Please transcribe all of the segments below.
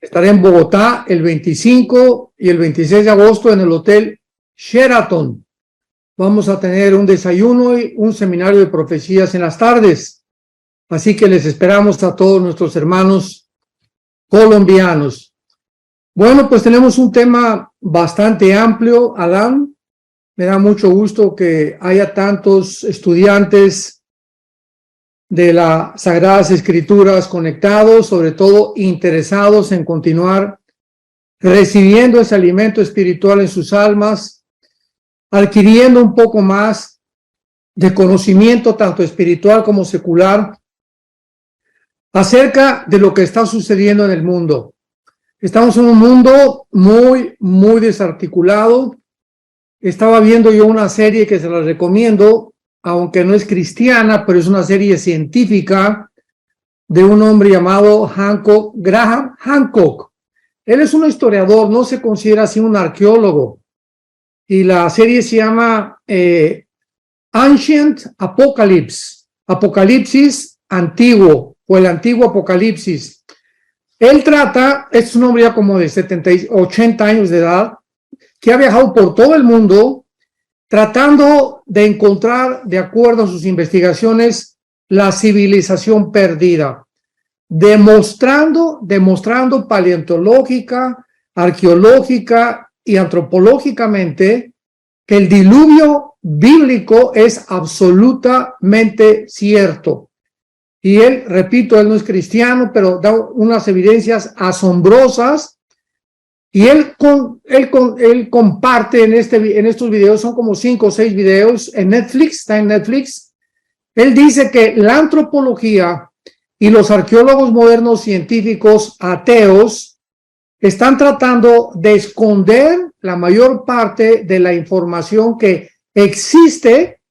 Estaré en Bogotá el 25 y el 26 de agosto en el Hotel Sheraton. Vamos a tener un desayuno y un seminario de profecías en las tardes. Así que les esperamos a todos nuestros hermanos colombianos. Bueno, pues tenemos un tema bastante amplio, Adán. Me da mucho gusto que haya tantos estudiantes de las Sagradas Escrituras conectados, sobre todo interesados en continuar recibiendo ese alimento espiritual en sus almas, adquiriendo un poco más de conocimiento tanto espiritual como secular acerca de lo que está sucediendo en el mundo. Estamos en un mundo muy desarticulado. Estaba viendo yo una serie que se la recomiendo, aunque no es cristiana, pero es una serie científica de un hombre llamado Graham Hancock. Él es un historiador, no se considera así un arqueólogo. Y la serie se llama Ancient Apocalypse, Apocalipsis antiguo, o el antiguo Apocalipsis. Él trata, es un hombre ya como de 80 años de edad, que ha viajado por todo el mundo tratando de encontrar, de acuerdo a sus investigaciones, la civilización perdida, demostrando paleontológica, arqueológica y antropológicamente que el diluvio bíblico es absolutamente cierto. Y él, repito, él no es cristiano, pero da unas evidencias asombrosas. Y él comparte en estos videos, son como 5 o 6 videos en Netflix, está en Netflix. Él dice que la antropología y los arqueólogos modernos científicos ateos están tratando de esconder la mayor parte de la información que existe,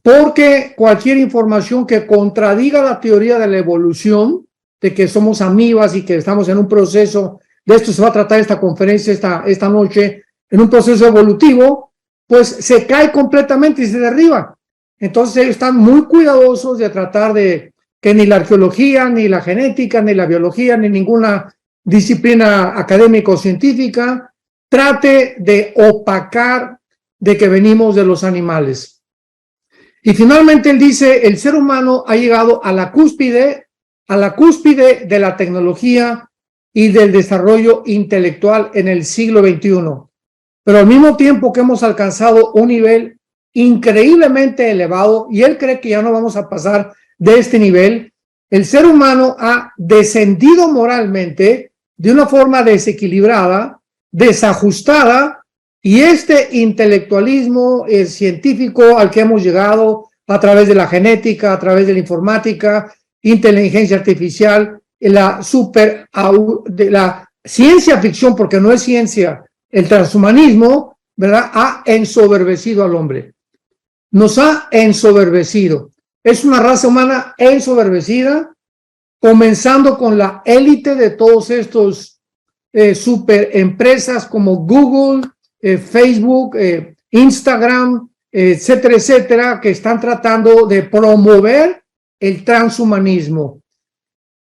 porque cualquier información que contradiga la teoría de la evolución, de que somos amibas y que estamos en un proceso, de esto se va a tratar esta conferencia esta noche, en un proceso evolutivo, pues se cae completamente y se derriba. Entonces ellos están muy cuidadosos de tratar de que ni la arqueología, ni la genética, ni la biología, ni ninguna disciplina académica o científica trate de opacar de que venimos de los animales. Y finalmente él dice, el ser humano ha llegado a la cúspide de la tecnología y del desarrollo intelectual en el siglo XXI. Pero al mismo tiempo que hemos alcanzado un nivel increíblemente elevado, y él cree que ya no vamos a pasar de este nivel, el ser humano ha descendido moralmente de una forma desequilibrada, desajustada, y este intelectualismo científico al que hemos llegado a través de la genética, a través de la informática, inteligencia artificial, de la ciencia ficción, porque no es ciencia, el transhumanismo, ¿verdad?, ha ensoberbecido al hombre. Nos ha ensoberbecido. Es una raza humana ensoberbecida, comenzando con la élite de todos estos super empresas como Google, Facebook, Instagram, etcétera, etcétera, que están tratando de promover el transhumanismo.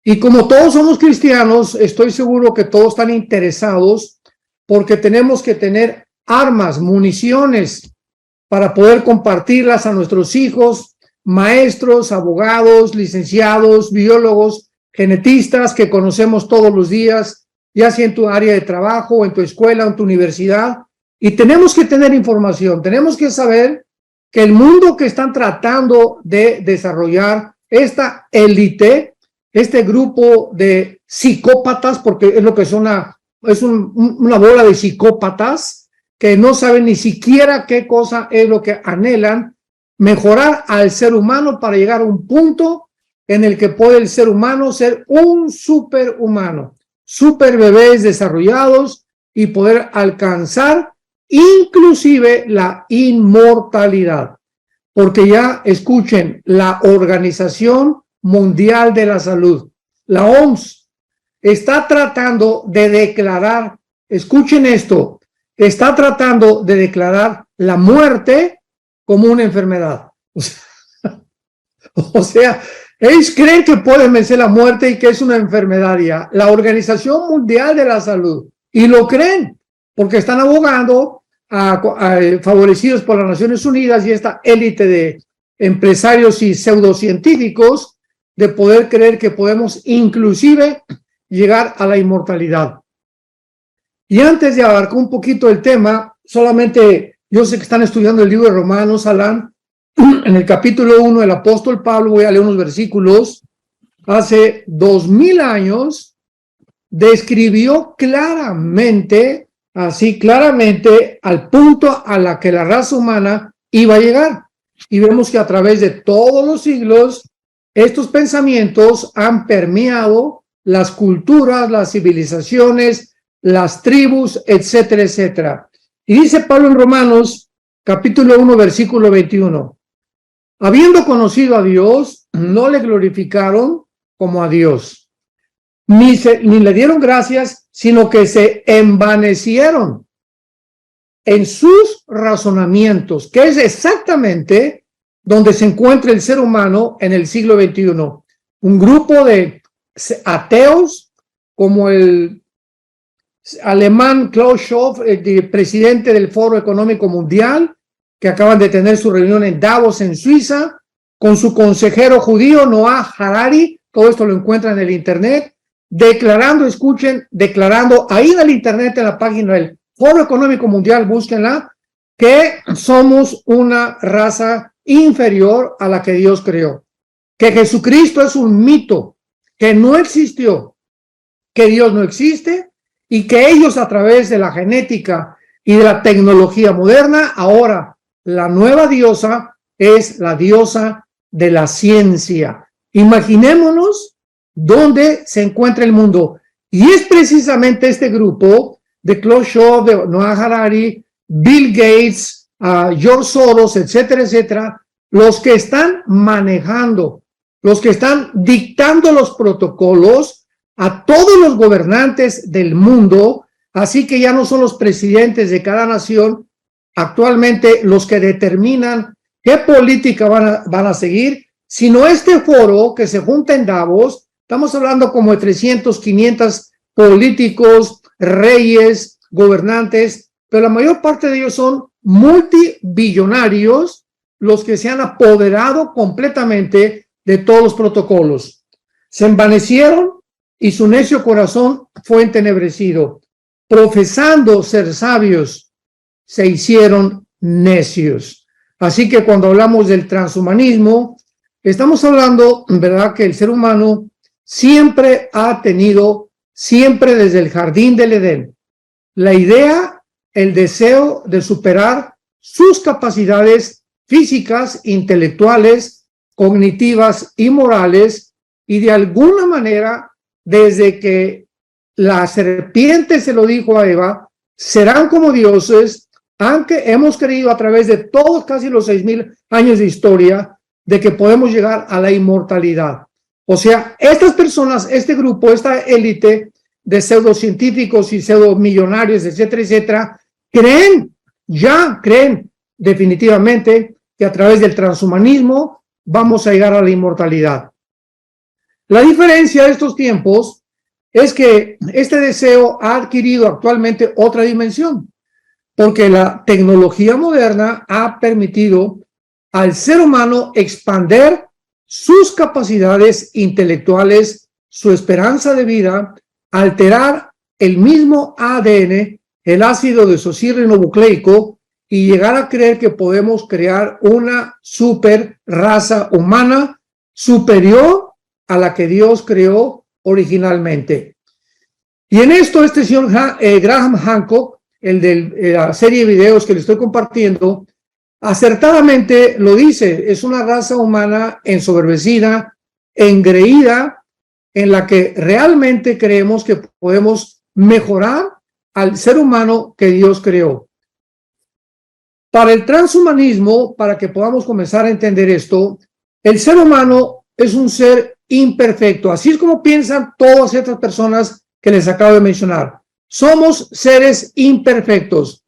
Y como todos somos cristianos, estoy seguro que todos están interesados porque tenemos que tener armas, municiones para poder compartirlas a nuestros hijos, maestros, abogados, licenciados, biólogos, genetistas que conocemos todos los días, ya sea en tu área de trabajo, en tu escuela, en tu universidad. Y tenemos que tener información, tenemos que saber que el mundo que están tratando de desarrollar esta élite, este grupo de psicópatas, porque es lo que son una bola de psicópatas que no saben ni siquiera qué cosa es lo que anhelan, mejorar al ser humano para llegar a un punto en el que puede el ser humano ser un superhumano, super bebés desarrollados y poder alcanzar inclusive la inmortalidad. Porque ya escuchen, la Organización Mundial de la Salud, la OMS, está tratando de declarar, escuchen esto, está tratando de declarar la muerte como una enfermedad. O sea, Ellos creen que pueden vencer la muerte y que es una enfermedad ya. La Organización Mundial de la Salud. Y lo creen, porque están abogando favorecidos por las Naciones Unidas y esta élite de empresarios y pseudocientíficos de poder creer que podemos inclusive llegar a la inmortalidad. Y antes de abarcar un poquito el tema, solamente yo sé que están estudiando el libro de Romanos, Alan, en el capítulo 1 del apóstol Pablo, voy a leer unos versículos, hace 2000 años, describió claramente, así claramente, al punto a la que la raza humana iba a llegar. Y vemos que a través de todos los siglos, estos pensamientos han permeado las culturas, las civilizaciones, las tribus, etcétera, etcétera. Y dice Pablo en Romanos, capítulo 1, versículo 21. Habiendo conocido a Dios, no le glorificaron como a Dios, ni le dieron gracias, sino que se envanecieron en sus razonamientos, que es exactamente donde se encuentra el ser humano en el siglo XXI. Un grupo de ateos, como el alemán Klaus Schwab, el presidente del Foro Económico Mundial, que acaban de tener su reunión en Davos, en Suiza, con su consejero judío Noah Harari. Todo esto lo encuentran en el internet, declarando, escuchen, declarando ahí en el internet, en la página del Foro Económico Mundial, búsquenla, que somos una raza inferior a la que Dios creó, que Jesucristo es un mito, que no existió, que Dios no existe y que ellos a través de la genética y de la tecnología moderna, ahora la nueva diosa es la diosa de la ciencia. Imaginémonos dónde se encuentra el mundo. Y es precisamente este grupo de Klaus Schwab, de Noah Harari, Bill Gates, George Soros, etcétera, etcétera, los que están manejando, los que están dictando los protocolos a todos los gobernantes del mundo. Así que ya no son los presidentes de cada nación actualmente los que determinan qué política van a seguir, sino este foro que se junta en Davos. Estamos hablando como de 300, 500 políticos, reyes, gobernantes, pero la mayor parte de ellos son multibillonarios, los que se han apoderado completamente de todos los protocolos. Se envanecieron y su necio corazón fue entenebrecido. Profesando ser sabios, se hicieron necios. Así que cuando hablamos del transhumanismo, estamos hablando, ¿verdad?, que el ser humano siempre ha tenido, siempre desde el jardín del Edén, la idea, el deseo de superar sus capacidades físicas, intelectuales, cognitivas y morales, y de alguna manera, desde que la serpiente se lo dijo a Eva, serán como dioses, aunque hemos creído a través de todos casi los 6,000 años de historia de que podemos llegar a la inmortalidad. O sea, estas personas, este grupo, esta élite de pseudocientíficos y pseudomillonarios, etcétera, etcétera, creen definitivamente que a través del transhumanismo vamos a llegar a la inmortalidad. La diferencia de estos tiempos es que este deseo ha adquirido actualmente otra dimensión, porque la tecnología moderna ha permitido al ser humano expandir sus capacidades intelectuales, su esperanza de vida, alterar el mismo ADN, el ácido desoxirribonucleico, y llegar a creer que podemos crear una super raza humana superior a la que Dios creó originalmente. Y en esto este señor Graham Hancock, el de la serie de videos que le estoy compartiendo, acertadamente lo dice: es una raza humana ensoberbecida, engreída, en la que realmente creemos que podemos mejorar al ser humano que Dios creó. Para el transhumanismo, para que podamos comenzar a entender esto, el ser humano es un ser imperfecto, así es como piensan todas estas personas que les acabo de mencionar. Somos seres imperfectos,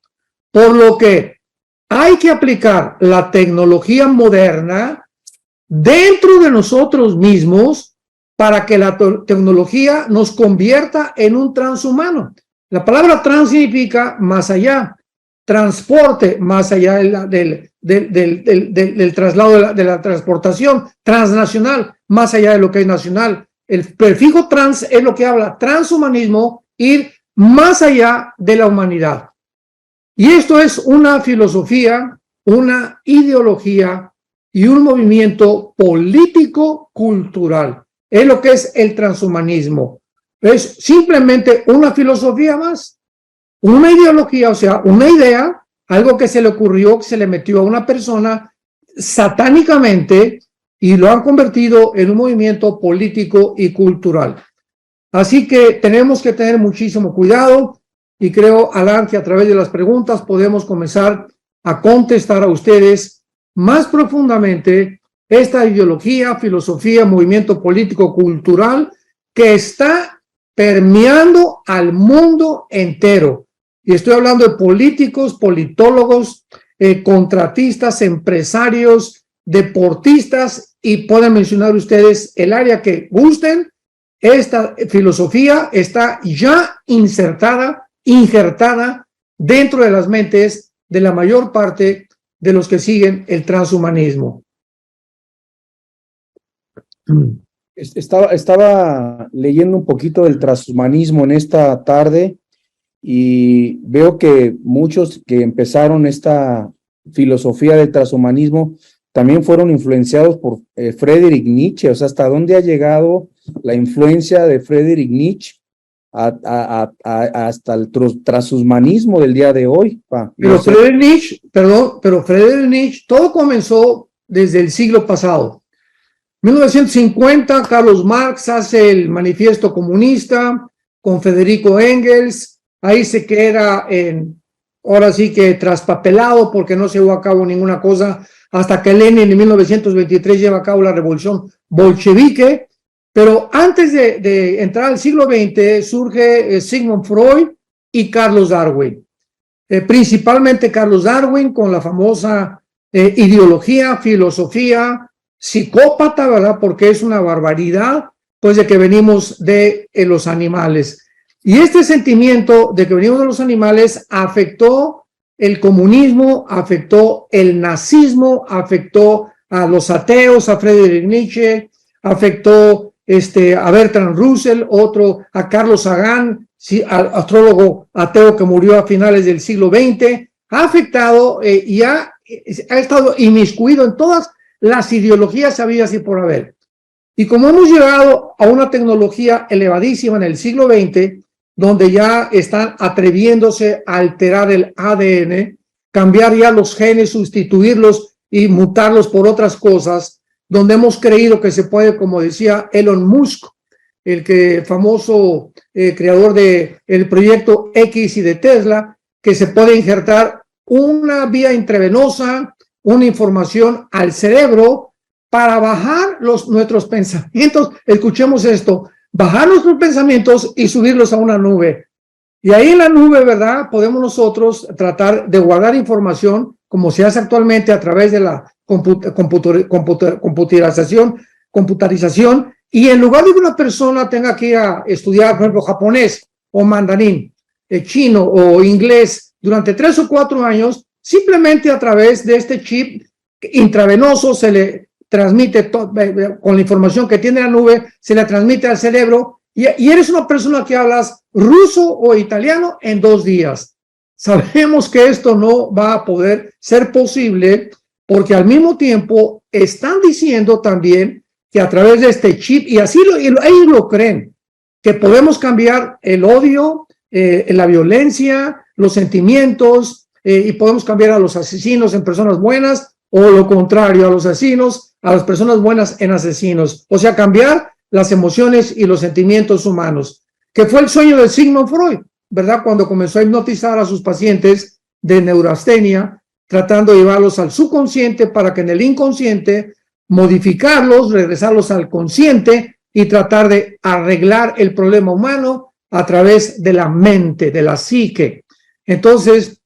por lo que hay que aplicar la tecnología moderna dentro de nosotros mismos para que la tecnología nos convierta en un transhumano. La palabra trans significa más allá, transporte más allá del traslado de la transportación, transnacional, más allá de lo que es nacional. El prefijo trans es lo que habla transhumanismo, ir más allá de la humanidad. Y esto es una filosofía, una ideología y un movimiento político-cultural. Es lo que es el transhumanismo. Es simplemente una filosofía más, una ideología, o sea, una idea, algo que se le ocurrió, que se le metió a una persona satánicamente y lo han convertido en un movimiento político y cultural. Así que tenemos que tener muchísimo cuidado y creo, Alan, que a través de las preguntas podemos comenzar a contestar a ustedes más profundamente esta ideología, filosofía, movimiento político cultural que está permeando al mundo entero. Y estoy hablando de políticos, politólogos, contratistas, empresarios, deportistas, y pueden mencionar ustedes el área que gusten. Esta filosofía está ya injertada dentro de las mentes de la mayor parte de los que siguen el transhumanismo. Estaba leyendo un poquito del transhumanismo en esta tarde y veo que muchos que empezaron esta filosofía del transhumanismo también fueron influenciados por Friedrich Nietzsche. O sea, ¿hasta dónde ha llegado la influencia de Friedrich Nietzsche hasta el transhumanismo del día de hoy? Pero Friedrich Nietzsche, pero Friedrich Nietzsche, todo comenzó desde el siglo pasado. 1950, Carlos Marx hace el Manifiesto Comunista con Federico Engels. Ahí se queda ahora sí que traspapelado porque no se llevó a cabo ninguna cosa hasta que Lenin en 1923 lleva a cabo la revolución bolchevique. Pero antes de entrar al siglo XX surge Sigmund Freud y Carlos Darwin. Principalmente Carlos Darwin con la famosa ideología, filosofía, psicópata, ¿verdad? Porque es una barbaridad, pues de que venimos de los animales. Y este sentimiento de que venimos de los animales afectó el comunismo, afectó el nazismo, afectó a los ateos, a Friedrich Nietzsche, afectó a Bertrand Russell, otro a Carlos Sagan, astrólogo ateo que murió a finales del siglo XX, ha afectado y ha estado inmiscuido en todas las ideologías habidas y por haber. Y como hemos llegado a una tecnología elevadísima en el siglo XX, donde ya están atreviéndose a alterar el ADN, cambiar ya los genes, sustituirlos y mutarlos por otras cosas, donde hemos creído que se puede, como decía Elon Musk, el famoso creador del proyecto X y de Tesla, que se puede injertar una vía intravenosa, una información al cerebro para bajar nuestros pensamientos. Escuchemos esto, bajar nuestros pensamientos y subirlos a una nube. Y ahí en la nube, ¿verdad? Podemos nosotros tratar de guardar información como se hace actualmente a través de la computarización, y en lugar de que una persona tenga que ir a estudiar, por ejemplo, japonés o mandarín, chino o inglés durante 3 o 4 años, simplemente a través de este chip intravenoso se le transmite con la información que tiene la nube, se le transmite al cerebro y eres una persona que hablas ruso o italiano en 2 días. Sabemos que esto no va a poder ser posible porque al mismo tiempo están diciendo también que a través de este chip, y así ellos lo creen, que podemos cambiar el odio, la violencia, los sentimientos, y podemos cambiar a los asesinos en personas buenas, o lo contrario, a los asesinos, a las personas buenas en asesinos. O sea, cambiar las emociones y los sentimientos humanos, que fue el sueño de Sigmund Freud, ¿verdad? Cuando comenzó a hipnotizar a sus pacientes de neurastenia, tratando de llevarlos al subconsciente para que en el inconsciente modificarlos, regresarlos al consciente y tratar de arreglar el problema humano a través de la mente, de la psique. Entonces,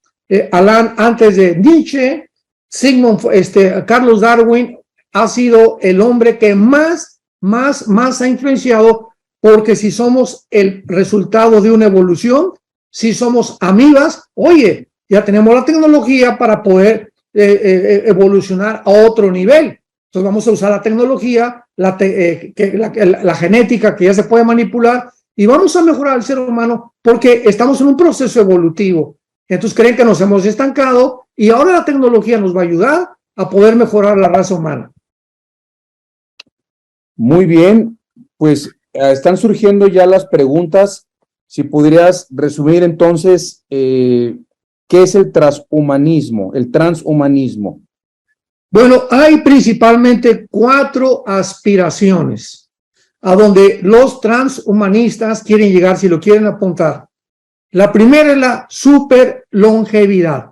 Alan, antes de Nietzsche, Carlos Darwin ha sido el hombre que más ha influenciado, porque si somos el resultado de una evolución, si somos amibas, oye, ya tenemos la tecnología para poder evolucionar a otro nivel. Entonces vamos a usar la tecnología, la genética que ya se puede manipular, y vamos a mejorar al ser humano porque estamos en un proceso evolutivo. Entonces creen que nos hemos estancado y ahora la tecnología nos va a ayudar a poder mejorar la raza humana. Muy bien, pues están surgiendo ya las preguntas. Si pudieras resumir entonces, ¿qué es el transhumanismo? Bueno, hay principalmente 4 aspiraciones a donde los transhumanistas quieren llegar, si lo quieren apuntar. La primera es la superlongevidad.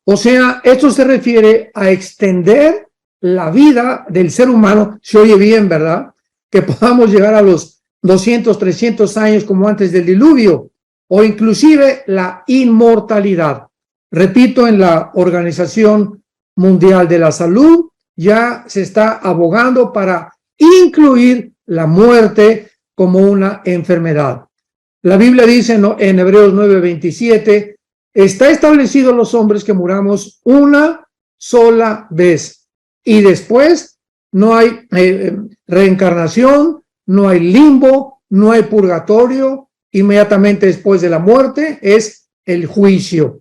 O sea, esto se refiere a extender la vida del ser humano, se oye bien, ¿verdad? Que podamos llegar a los 200, 300 años como antes del diluvio, o inclusive la inmortalidad. Repito, en la Organización Mundial de la Salud ya se está abogando para incluir la muerte como una enfermedad. La Biblia dice en Hebreos 9:27, está establecido los hombres que muramos una sola vez y después no hay reencarnación, no hay limbo, no hay purgatorio, inmediatamente después de la muerte es el juicio.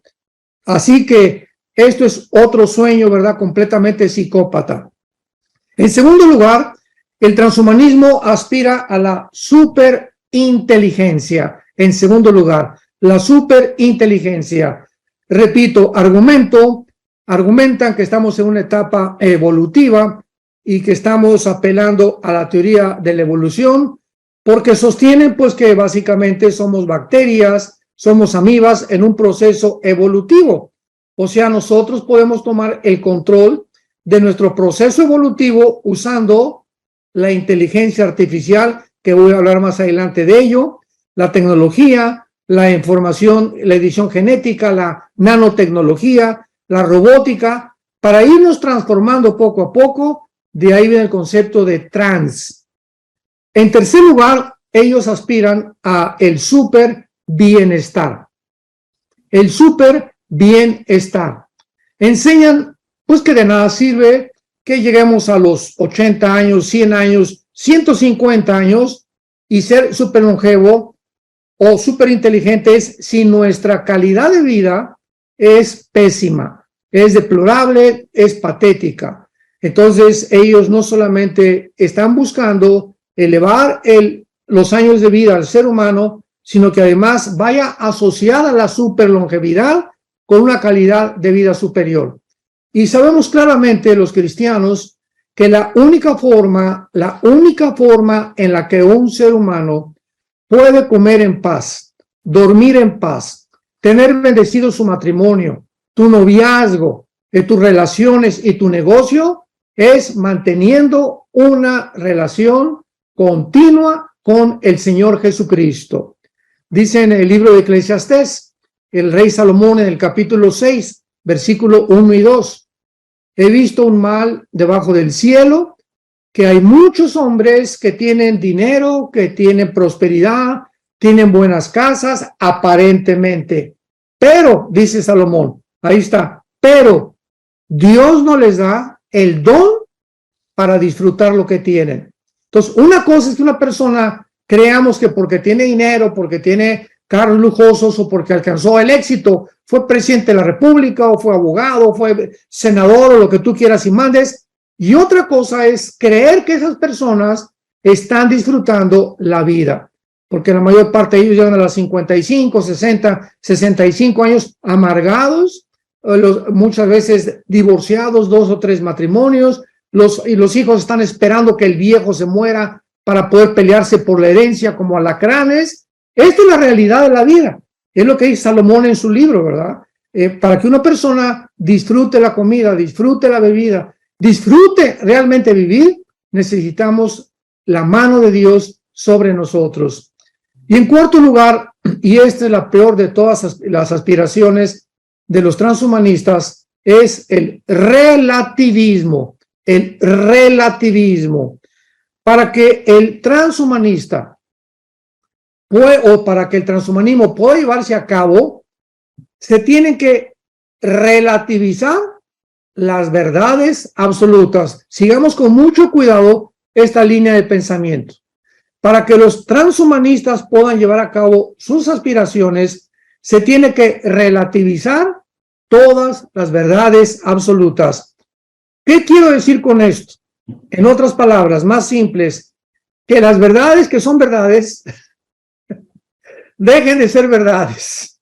Así que esto es otro sueño, ¿verdad? Completamente psicópata. En segundo lugar, el transhumanismo aspira a la superinteligencia. En segundo lugar, la superinteligencia. Repito, argumentan que estamos en una etapa evolutiva y que estamos apelando a la teoría de la evolución, porque sostienen pues que básicamente somos bacterias, somos amibas en un proceso evolutivo. O sea, nosotros podemos tomar el control de nuestro proceso evolutivo usando la inteligencia artificial, que voy a hablar más adelante de ello, la tecnología, la información, la edición genética, la nanotecnología, la robótica, para irnos transformando poco a poco. De ahí viene el concepto de trans. En tercer lugar, ellos aspiran a el super bienestar. El super bienestar. Enseñan pues que de nada sirve que lleguemos a los 80 años, 100 años, 150 años y ser súper longevo o súper inteligentes si nuestra calidad de vida es pésima, es deplorable, es patética. Entonces ellos no solamente están buscando elevar los años de vida al ser humano, sino que además vaya asociada a la superlongevidad con una calidad de vida superior. Y sabemos claramente los cristianos que la única forma en la que un ser humano puede comer en paz, dormir en paz, tener bendecido su matrimonio, tu noviazgo, tus relaciones y tu negocio, es manteniendo una relación continua con el Señor Jesucristo. Dice en el libro de Eclesiastés, el rey Salomón en el capítulo 6, versículo 1 y 2. He visto un mal debajo del cielo, que hay muchos hombres que tienen dinero, que tienen prosperidad, tienen buenas casas, aparentemente. Pero, dice Salomón, ahí está, pero Dios no les da el don para disfrutar lo que tienen. Entonces, una cosa es que una persona creamos que porque tiene dinero, porque tiene carros lujosos o porque alcanzó el éxito, fue presidente de la República o fue abogado, o fue senador o lo que tú quieras y mandes. Y otra cosa es creer que esas personas están disfrutando la vida, porque la mayor parte de ellos llegan a los 55, 60, 65 años amargados, muchas veces divorciados, 2 o 3 matrimonios, y los hijos están esperando que el viejo se muera para poder pelearse por la herencia como alacranes. Esta es la realidad de la vida. Es lo que dice Salomón en su libro, ¿verdad? Para que una persona disfrute la comida, disfrute la bebida, disfrute realmente vivir, necesitamos la mano de Dios sobre nosotros. Y en cuarto lugar, y esta es la peor de todas las aspiraciones de los transhumanistas, es el relativismo. el relativismo. Para que el transhumanista o para que el transhumanismo pueda llevarse a cabo, se tienen que relativizar las verdades absolutas. Sigamos con mucho cuidado esta línea de pensamiento. Para que los transhumanistas puedan llevar a cabo sus aspiraciones, se tiene que relativizar todas las verdades absolutas. ¿Qué quiero decir con esto? En otras palabras, más simples, que las verdades que son verdades dejen de ser verdades,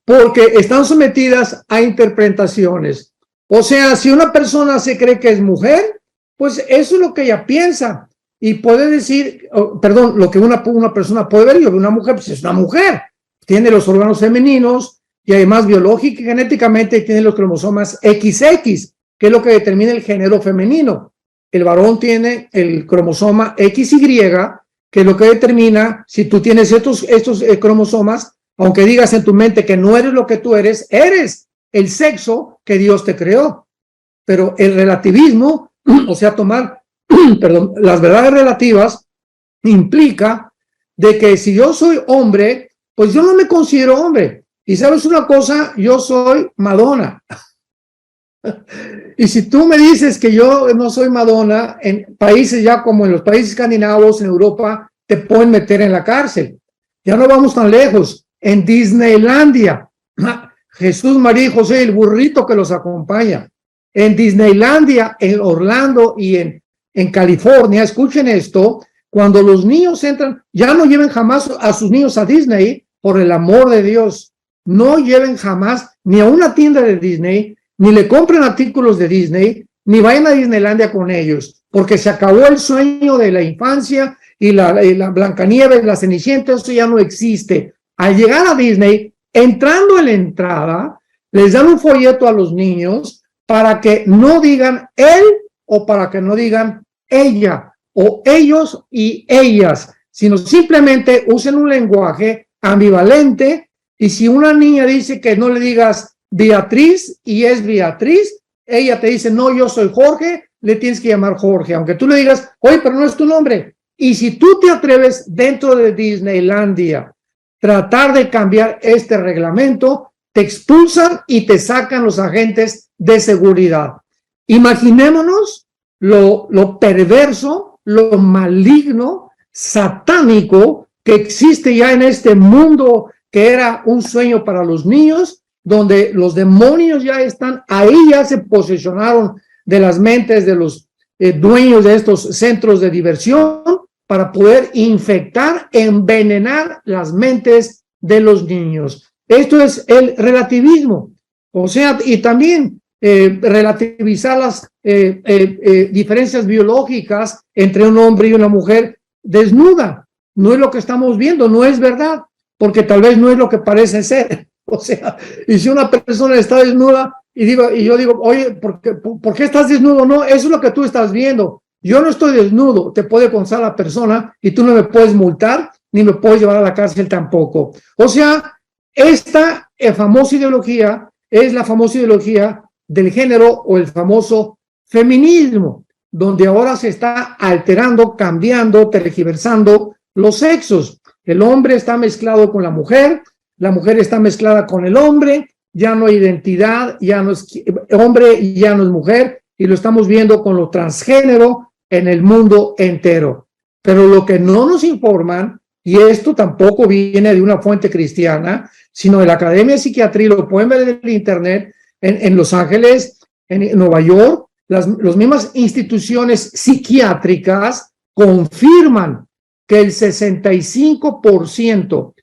porque están sometidas a interpretaciones. O sea, si una persona se cree que es mujer, pues eso es lo que ella piensa. Y puede decir, lo que una persona puede ver, yo veo una mujer, pues es una mujer. Tiene los órganos femeninos y además biológica y genéticamente tiene los cromosomas XX, que es lo que determina el género femenino. El varón tiene el cromosoma XY, que es lo que determina si tú tienes estos cromosomas, aunque digas en tu mente que no eres lo que tú eres el sexo que Dios te creó. Pero el relativismo, o sea, tomar las verdades relativas, implica de que si yo soy hombre, pues yo no me considero hombre. Y sabes una cosa, yo soy Madonna. Y si tú me dices que yo no soy Madonna, en países ya como en los países escandinavos, en Europa, te pueden meter en la cárcel. Ya no vamos tan lejos. En Disneylandia, Jesús, María y José, el burrito que los acompaña. En Disneylandia, en Orlando y en California, escuchen esto, cuando los niños entran, ya no lleven jamás a sus niños a Disney, por el amor de Dios. No lleven jamás ni a una tienda de Disney, ni le compren artículos de Disney, ni vayan a Disneylandia con ellos, porque se acabó el sueño de la infancia y la Blancanieves, la Cenicienta, eso ya no existe. Al llegar a Disney, entrando en la entrada, les dan un folleto a los niños para que no digan él o para que no digan ella o ellos y ellas, sino simplemente usen un lenguaje ambivalente. Y si una niña dice que no le digas Beatriz y es Beatriz, ella te dice, no, yo soy Jorge, le tienes que llamar Jorge, aunque tú le digas, oye, pero no es tu nombre. Y si tú te atreves dentro de Disneylandia tratar de cambiar este reglamento, te expulsan y te sacan los agentes de seguridad. Imaginémonos lo perverso, lo maligno, satánico que existe ya en este mundo que era un sueño para los niños, donde los demonios ya están ahí, ya se posesionaron de las mentes de los dueños de estos centros de diversión para poder infectar, envenenar las mentes de los niños. Esto es el relativismo, o sea, y también relativizar las diferencias biológicas entre un hombre y una mujer desnuda. No es lo que estamos viendo, no es verdad, porque tal vez no es lo que parece ser. O sea, y si una persona está desnuda y yo digo, oye, ¿por qué estás desnudo? No, eso es lo que tú estás viendo. Yo no estoy desnudo, te puede constar la persona y tú no me puedes multar ni me puedes llevar a la cárcel tampoco. O sea, esta famosa ideología es la famosa ideología del género o el famoso feminismo, donde ahora se está alterando, cambiando, tergiversando los sexos. El hombre está mezclado con la mujer está mezclada con el hombre, ya no hay identidad, ya no es hombre y ya no es mujer, y lo estamos viendo con lo transgénero en el mundo entero. Pero lo que no nos informan, y esto tampoco viene de una fuente cristiana, sino de la Academia de Psiquiatría, lo pueden ver en el internet, en Los Ángeles, en Nueva York, las mismas instituciones psiquiátricas confirman que el 65%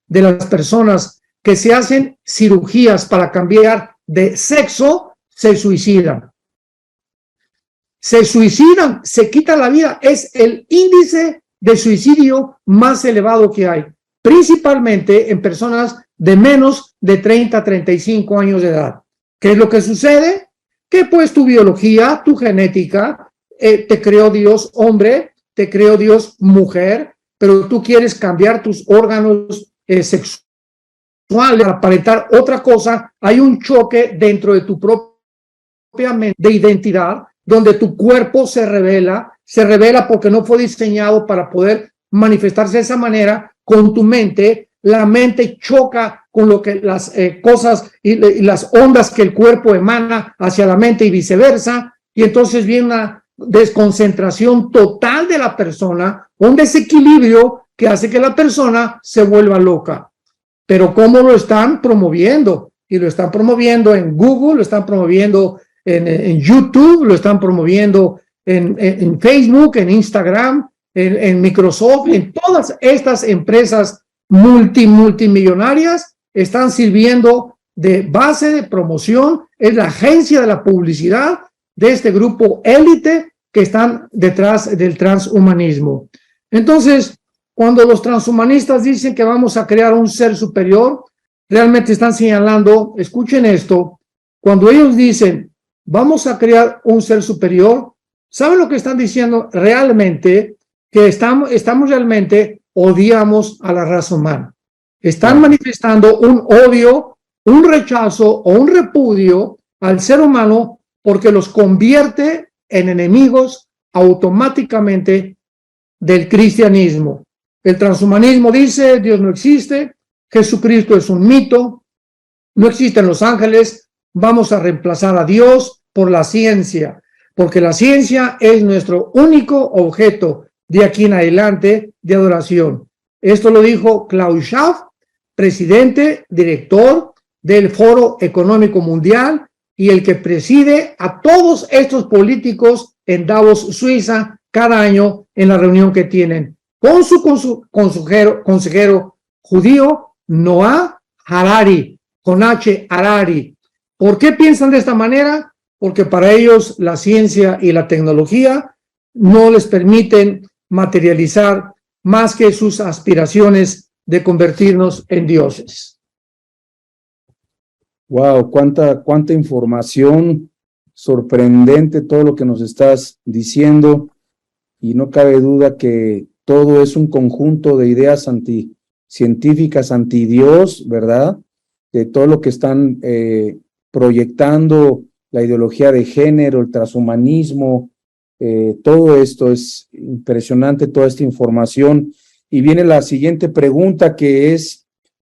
de las personas que se hacen cirugías para cambiar de sexo se suicidan. Se suicidan, se quitan la vida. Es el índice de suicidio más elevado que hay, principalmente en personas de menos de 30 a 35 años de edad. ¿Qué es lo que sucede? Que pues tu biología, tu genética, te creó Dios hombre, te creó Dios mujer, pero tú quieres cambiar tus órganos sexuales para aparentar otra cosa, hay un choque dentro de tu propia mente de identidad, donde tu cuerpo se revela porque no fue diseñado para poder manifestarse de esa manera con tu mente. La mente choca con lo que las cosas y las ondas que el cuerpo emana hacia la mente y viceversa, y entonces viene una desconcentración total de la persona, un desequilibrio que hace que la persona se vuelva loca. Pero ¿cómo lo están promoviendo? Y lo están promoviendo en Google, lo están promoviendo en YouTube, lo están promoviendo en Facebook, en Instagram, en Microsoft, en todas estas empresas multimillonarias están sirviendo de base de promoción. Es la agencia de la publicidad de este grupo élite que están detrás del transhumanismo. Entonces, cuando los transhumanistas dicen que vamos a crear un ser superior, realmente están señalando, escuchen esto, cuando ellos dicen vamos a crear un ser superior, ¿saben lo que están diciendo realmente? Que estamos realmente odiamos a la raza humana. Están manifestando un odio, un rechazo o un repudio al ser humano porque los convierte en enemigos automáticamente del cristianismo. El transhumanismo dice Dios no existe, Jesucristo es un mito, no existen los ángeles, vamos a reemplazar a Dios por la ciencia, porque la ciencia es nuestro único objeto de aquí en adelante de adoración. Esto lo dijo Klaus Schwab, presidente, director del Foro Económico Mundial y el que preside a todos estos políticos en Davos, Suiza, cada año en la reunión que tienen con su consejero judío, Noah Harari, con H. Harari. ¿Por qué piensan de esta manera? Porque para ellos la ciencia y la tecnología no les permiten materializar más que sus aspiraciones de convertirnos en dioses. Wow, cuánta información, sorprendente todo lo que nos estás diciendo, y no cabe duda que todo es un conjunto de ideas anticientíficas, anti-Dios, ¿verdad? De todo lo que están proyectando, la ideología de género, el transhumanismo, todo esto es impresionante, toda esta información. Y viene la siguiente pregunta, que es,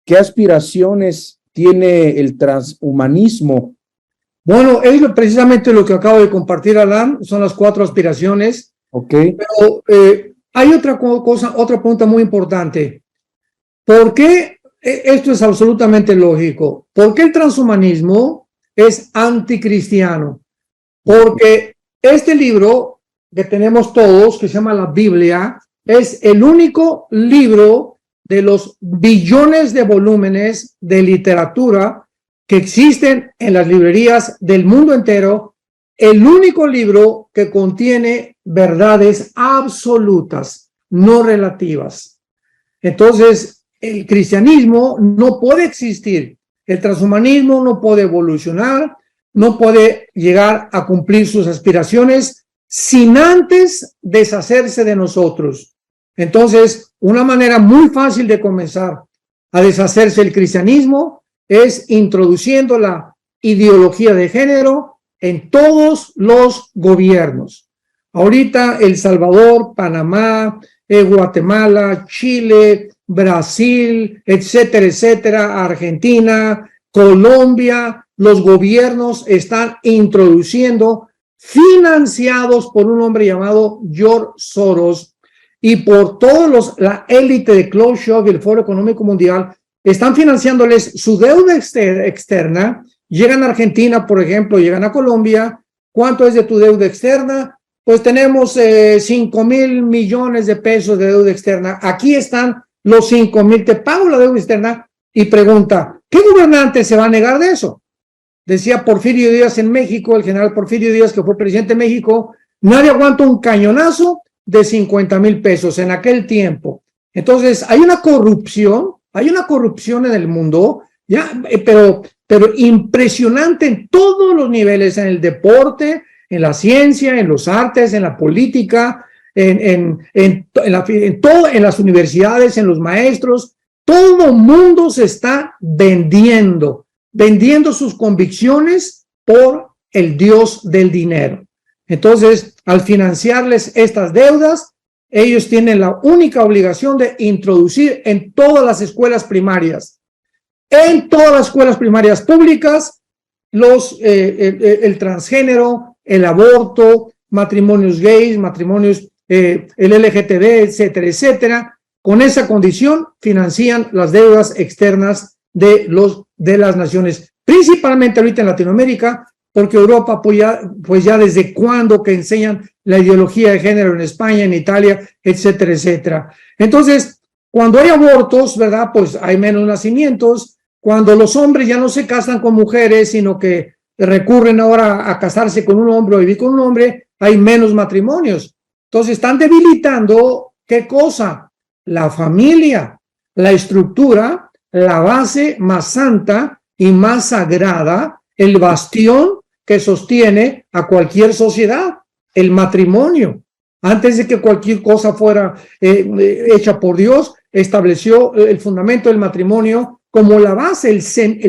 ¿qué aspiraciones tiene el transhumanismo? Bueno, es precisamente lo que acabo de compartir, Alan, son las 4 aspiraciones. Ok. Pero hay otra cosa, otra pregunta muy importante. ¿Por qué? Esto es absolutamente lógico. ¿Por qué el transhumanismo es anticristiano? Porque este libro que tenemos todos, que se llama la Biblia, es el único libro de los billones de volúmenes de literatura que existen en las librerías del mundo entero, el único libro que contiene verdades absolutas, no relativas. Entonces, el cristianismo no puede existir, el transhumanismo no puede evolucionar, no puede llegar a cumplir sus aspiraciones sin antes deshacerse de nosotros. Entonces, una manera muy fácil de comenzar a deshacerse del cristianismo es introduciendo la ideología de género en todos los gobiernos. Ahorita El Salvador, Panamá, Guatemala, Chile, Brasil, etcétera, Argentina, Colombia, los gobiernos están introduciendo, financiados por un hombre llamado George Soros y por todos la élite de Klaus Schwab y el Foro Económico Mundial, están financiándoles su deuda externa. Llegan a Argentina, por ejemplo, llegan a Colombia. ¿Cuánto es de tu deuda externa? Pues tenemos 5,000 millones de pesos de deuda externa. Aquí están los 5,000, te pago la deuda externa. Y pregunta, ¿qué gobernante se va a negar de eso? Decía Porfirio Díaz en México, el general Porfirio Díaz, que fue presidente de México, nadie aguanta un cañonazo de 50,000 pesos en aquel tiempo. Entonces, hay una corrupción en el mundo, ya, pero impresionante en todos los niveles, en el deporte, en la ciencia, en los artes, en la política, en las universidades, en los maestros. Todo mundo se está vendiendo sus convicciones por el Dios del dinero. Entonces, al financiarles estas deudas, ellos tienen la única obligación de introducir en todas las escuelas primarias, públicas, el transgénero, el aborto, matrimonios gays, matrimonios, el LGTB, etcétera, etcétera. Con esa condición financian las deudas externas de las naciones, principalmente ahorita en Latinoamérica, porque Europa pues ya desde cuándo que enseñan la ideología de género en España, en Italia, etcétera, etcétera. Entonces, cuando hay abortos, ¿verdad? Pues hay menos nacimientos. Cuando los hombres ya no se casan con mujeres, sino que recurren ahora a casarse con un hombre o vivir con un hombre, hay menos matrimonios. Entonces, están debilitando, ¿qué cosa? La familia, la estructura, la base más santa y más sagrada, el bastión que sostiene a cualquier sociedad, el matrimonio. Antes de que cualquier cosa fuera hecha por Dios, estableció el fundamento del matrimonio como la base, el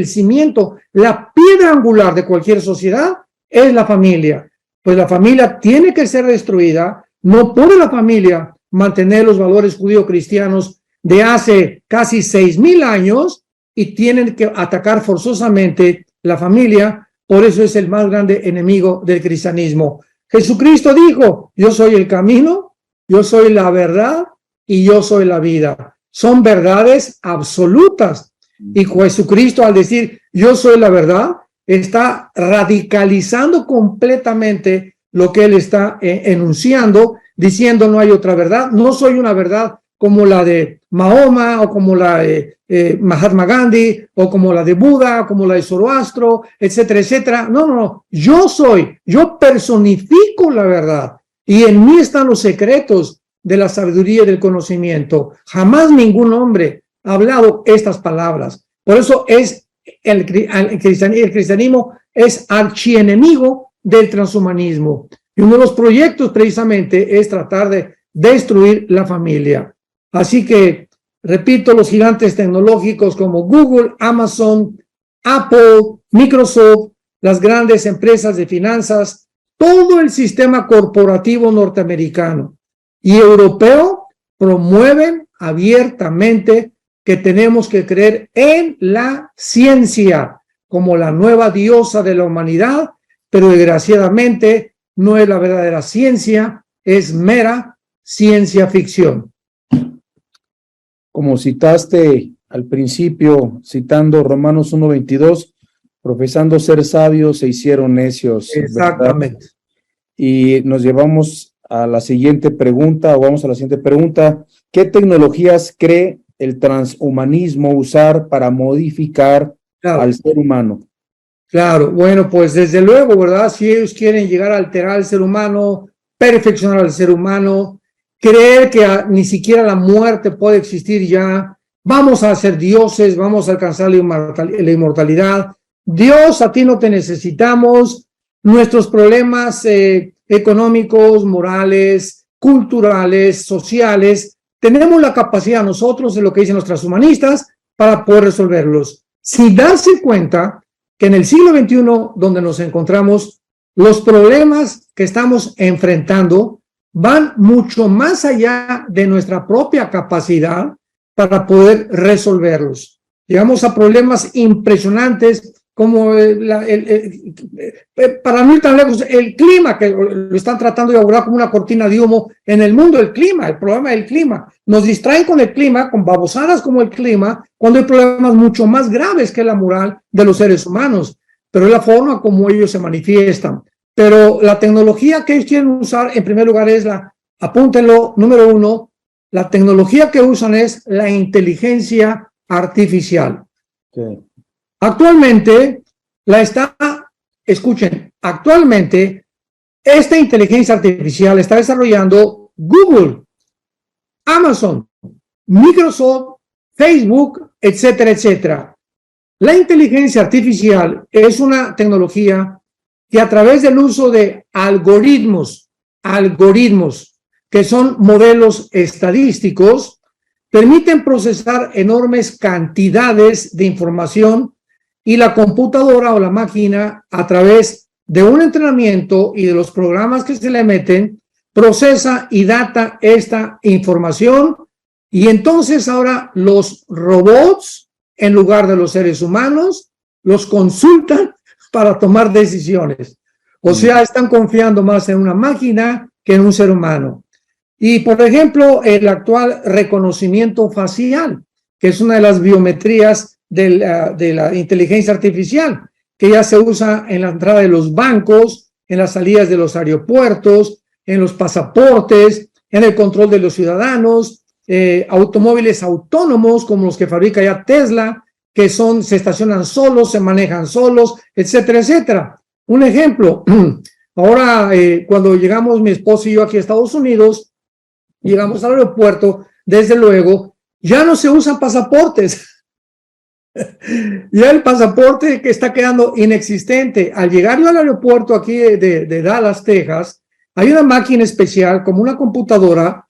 cimiento, la piedra angular de cualquier sociedad es la familia. Pues la familia tiene que ser destruida. No puede la familia mantener los valores judío-cristianos de hace casi 6,000 años y tienen que atacar forzosamente la familia. Por eso es el más grande enemigo del cristianismo. Jesucristo dijo: yo soy el camino, yo soy la verdad y yo soy la vida. Son verdades absolutas. Y Jesucristo, al decir yo soy la verdad, está radicalizando completamente lo que él está enunciando, diciendo no hay otra verdad. No soy una verdad como la de Mahoma o como la de Mahatma Gandhi o como la de Buda, como la de Zoroastro, etcétera, etcétera. No. Yo personifico la verdad y en mí están los secretos de la sabiduría y del conocimiento. Jamás ningún hombre ha hablado estas palabras. Por eso es el cristianismo es archienemigo del transhumanismo. Y uno de los proyectos precisamente es tratar de destruir la familia. Así que, repito, los gigantes tecnológicos como Google, Amazon, Apple, Microsoft, las grandes empresas de finanzas, todo el sistema corporativo norteamericano y europeo promueven abiertamente que tenemos que creer en la ciencia como la nueva diosa de la humanidad, pero desgraciadamente no es la verdadera ciencia, es mera ciencia ficción. Como citaste al principio, citando Romanos 1:22, profesando ser sabios se hicieron necios. Exactamente. ¿Verdad? Y nos llevamos a la siguiente pregunta, o vamos a la siguiente pregunta. ¿Qué tecnologías cree el transhumanismo usar para modificar al ser humano? Claro, bueno, pues desde luego, ¿verdad? Si ellos quieren llegar a alterar al ser humano, perfeccionar al ser humano, creer que ni siquiera la muerte puede existir ya, vamos a ser dioses, vamos a alcanzar la inmortalidad. Dios, a ti no te necesitamos. Nuestros problemas económicos, morales, culturales, sociales, tenemos la capacidad nosotros, de lo que dicen los transhumanistas, para poder resolverlos. Sin darse cuenta que en el siglo XXI, donde nos encontramos, los problemas que estamos enfrentando van mucho más allá de nuestra propia capacidad para poder resolverlos. Llegamos a problemas impresionantes como para no ir tan lejos, el clima, que lo están tratando de abordar como una cortina de humo en el mundo, el problema del clima. Nos distraen con el clima, con babosadas como el clima, cuando hay problemas mucho más graves que la moral de los seres humanos, pero es la forma como ellos se manifiestan. Pero la tecnología que ellos quieren usar, en primer lugar, es apúntenlo, número 1, la tecnología que usan es la inteligencia artificial. Okay. Actualmente actualmente esta inteligencia artificial está desarrollando Google, Amazon, Microsoft, Facebook, etcétera, etcétera. La inteligencia artificial es una tecnología que a través del uso de algoritmos, que son modelos estadísticos, permiten procesar enormes cantidades de información y la computadora o la máquina, a través de un entrenamiento y de los programas que se le meten, procesa y data esta información, y entonces ahora los robots, en lugar de los seres humanos, los consultan para tomar decisiones. O sea, están confiando más en una máquina que en un ser humano. Y, por ejemplo, el actual reconocimiento facial, que es una de las biometrías de la inteligencia artificial, que ya se usa en la entrada de los bancos, en las salidas de los aeropuertos, en los pasaportes, en el control de los ciudadanos, automóviles autónomos como los que fabrica ya Tesla, que se estacionan solos, se manejan solos, etcétera, etcétera. Un ejemplo, ahora cuando llegamos mi esposo y yo aquí a Estados Unidos, llegamos al aeropuerto, desde luego, ya no se usan pasaportes. Ya el pasaporte que está quedando inexistente. Al llegar yo al aeropuerto aquí de Dallas, Texas, hay una máquina especial como una computadora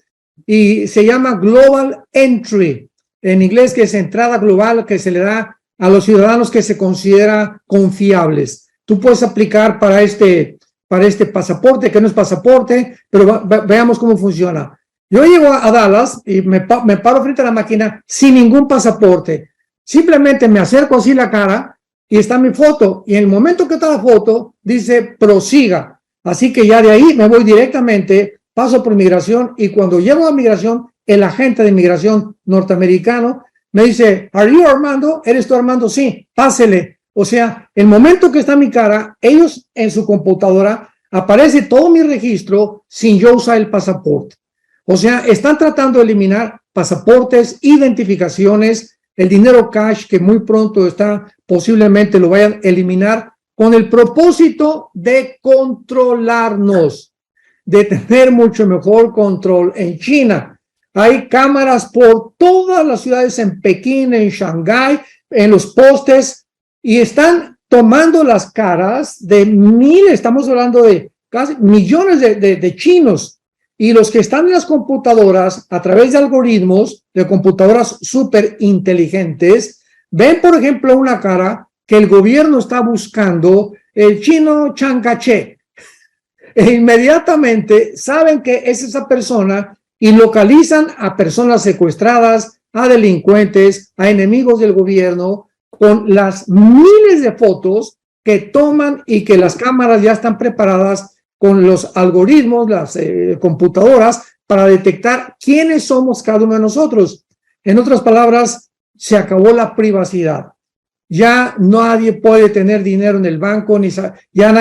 y se llama Global Entry, en inglés, que es entrada global que se le da a los ciudadanos que se considera confiables. Tú puedes aplicar para este pasaporte, que no es pasaporte, pero veamos cómo funciona. Yo llego a Dallas y me paro frente a la máquina sin ningún pasaporte. Simplemente me acerco así la cara y está mi foto. Y en el momento que está la foto, dice prosiga. Así que ya de ahí me voy directamente, paso por migración, y cuando llego a migración, el agente de inmigración norteamericano me dice, ¿Are you Armando? ¿Eres tú Armando? Sí, pásele. O sea, el momento que está mi cara, ellos en su computadora, aparece todo mi registro sin yo usar el pasaporte. O sea, están tratando de eliminar pasaportes, identificaciones, el dinero cash, que muy pronto posiblemente lo vayan a eliminar, con el propósito de controlarnos, de tener mucho mejor control. En China hay cámaras por todas las ciudades, en Pekín, en Shanghái, en los postes, y están tomando las caras de miles, estamos hablando de casi millones de chinos. Y los que están en las computadoras, a través de algoritmos, de computadoras súper inteligentes, ven, por ejemplo, una cara que el gobierno está buscando, el chino Chiang Kai-shek. E inmediatamente saben que es esa persona y localizan a personas secuestradas, a delincuentes, a enemigos del gobierno, con las miles de fotos que toman y que las cámaras ya están preparadas con los algoritmos, las computadoras, para detectar quiénes somos cada uno de nosotros. En otras palabras, se acabó la privacidad. Ya nadie puede tener dinero en el banco, ya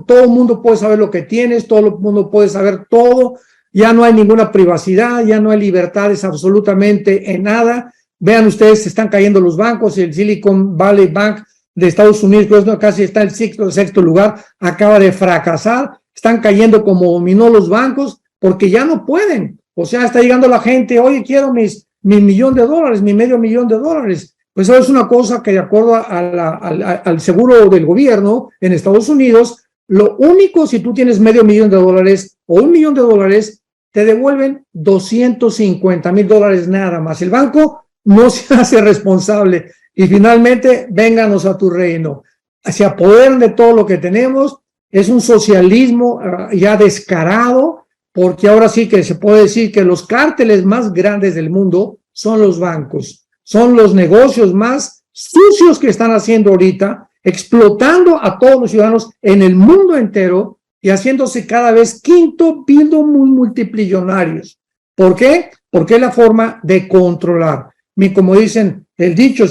todo el mundo puede saber lo que tienes, todo el mundo puede saber todo, ya no hay ninguna privacidad, ya no hay libertades absolutamente en nada. Vean ustedes, se están cayendo los bancos, el Silicon Valley Bank de Estados Unidos, pues, casi está en el sexto lugar, acaba de fracasar, están cayendo como dominó los bancos, porque ya no pueden. O sea, está llegando la gente, oye, quiero mi $1,000,000, mi $500,000. Pues eso es una cosa que, de acuerdo al seguro del gobierno en Estados Unidos, lo único, si tú tienes $500,000 o $1,000,000, te devuelven $250,000 nada más. El banco no se hace responsable. Y finalmente, vénganos a tu reino. Se apoderan de todo lo que tenemos. Es un socialismo ya descarado, porque ahora sí que se puede decir que los cárteles más grandes del mundo son los bancos. Son los negocios más sucios que están haciendo ahorita, explotando a todos los ciudadanos en el mundo entero y haciéndose cada vez muy multimillonarios. ¿Por qué? Porque es la forma de controlar. Como dicen el dicho,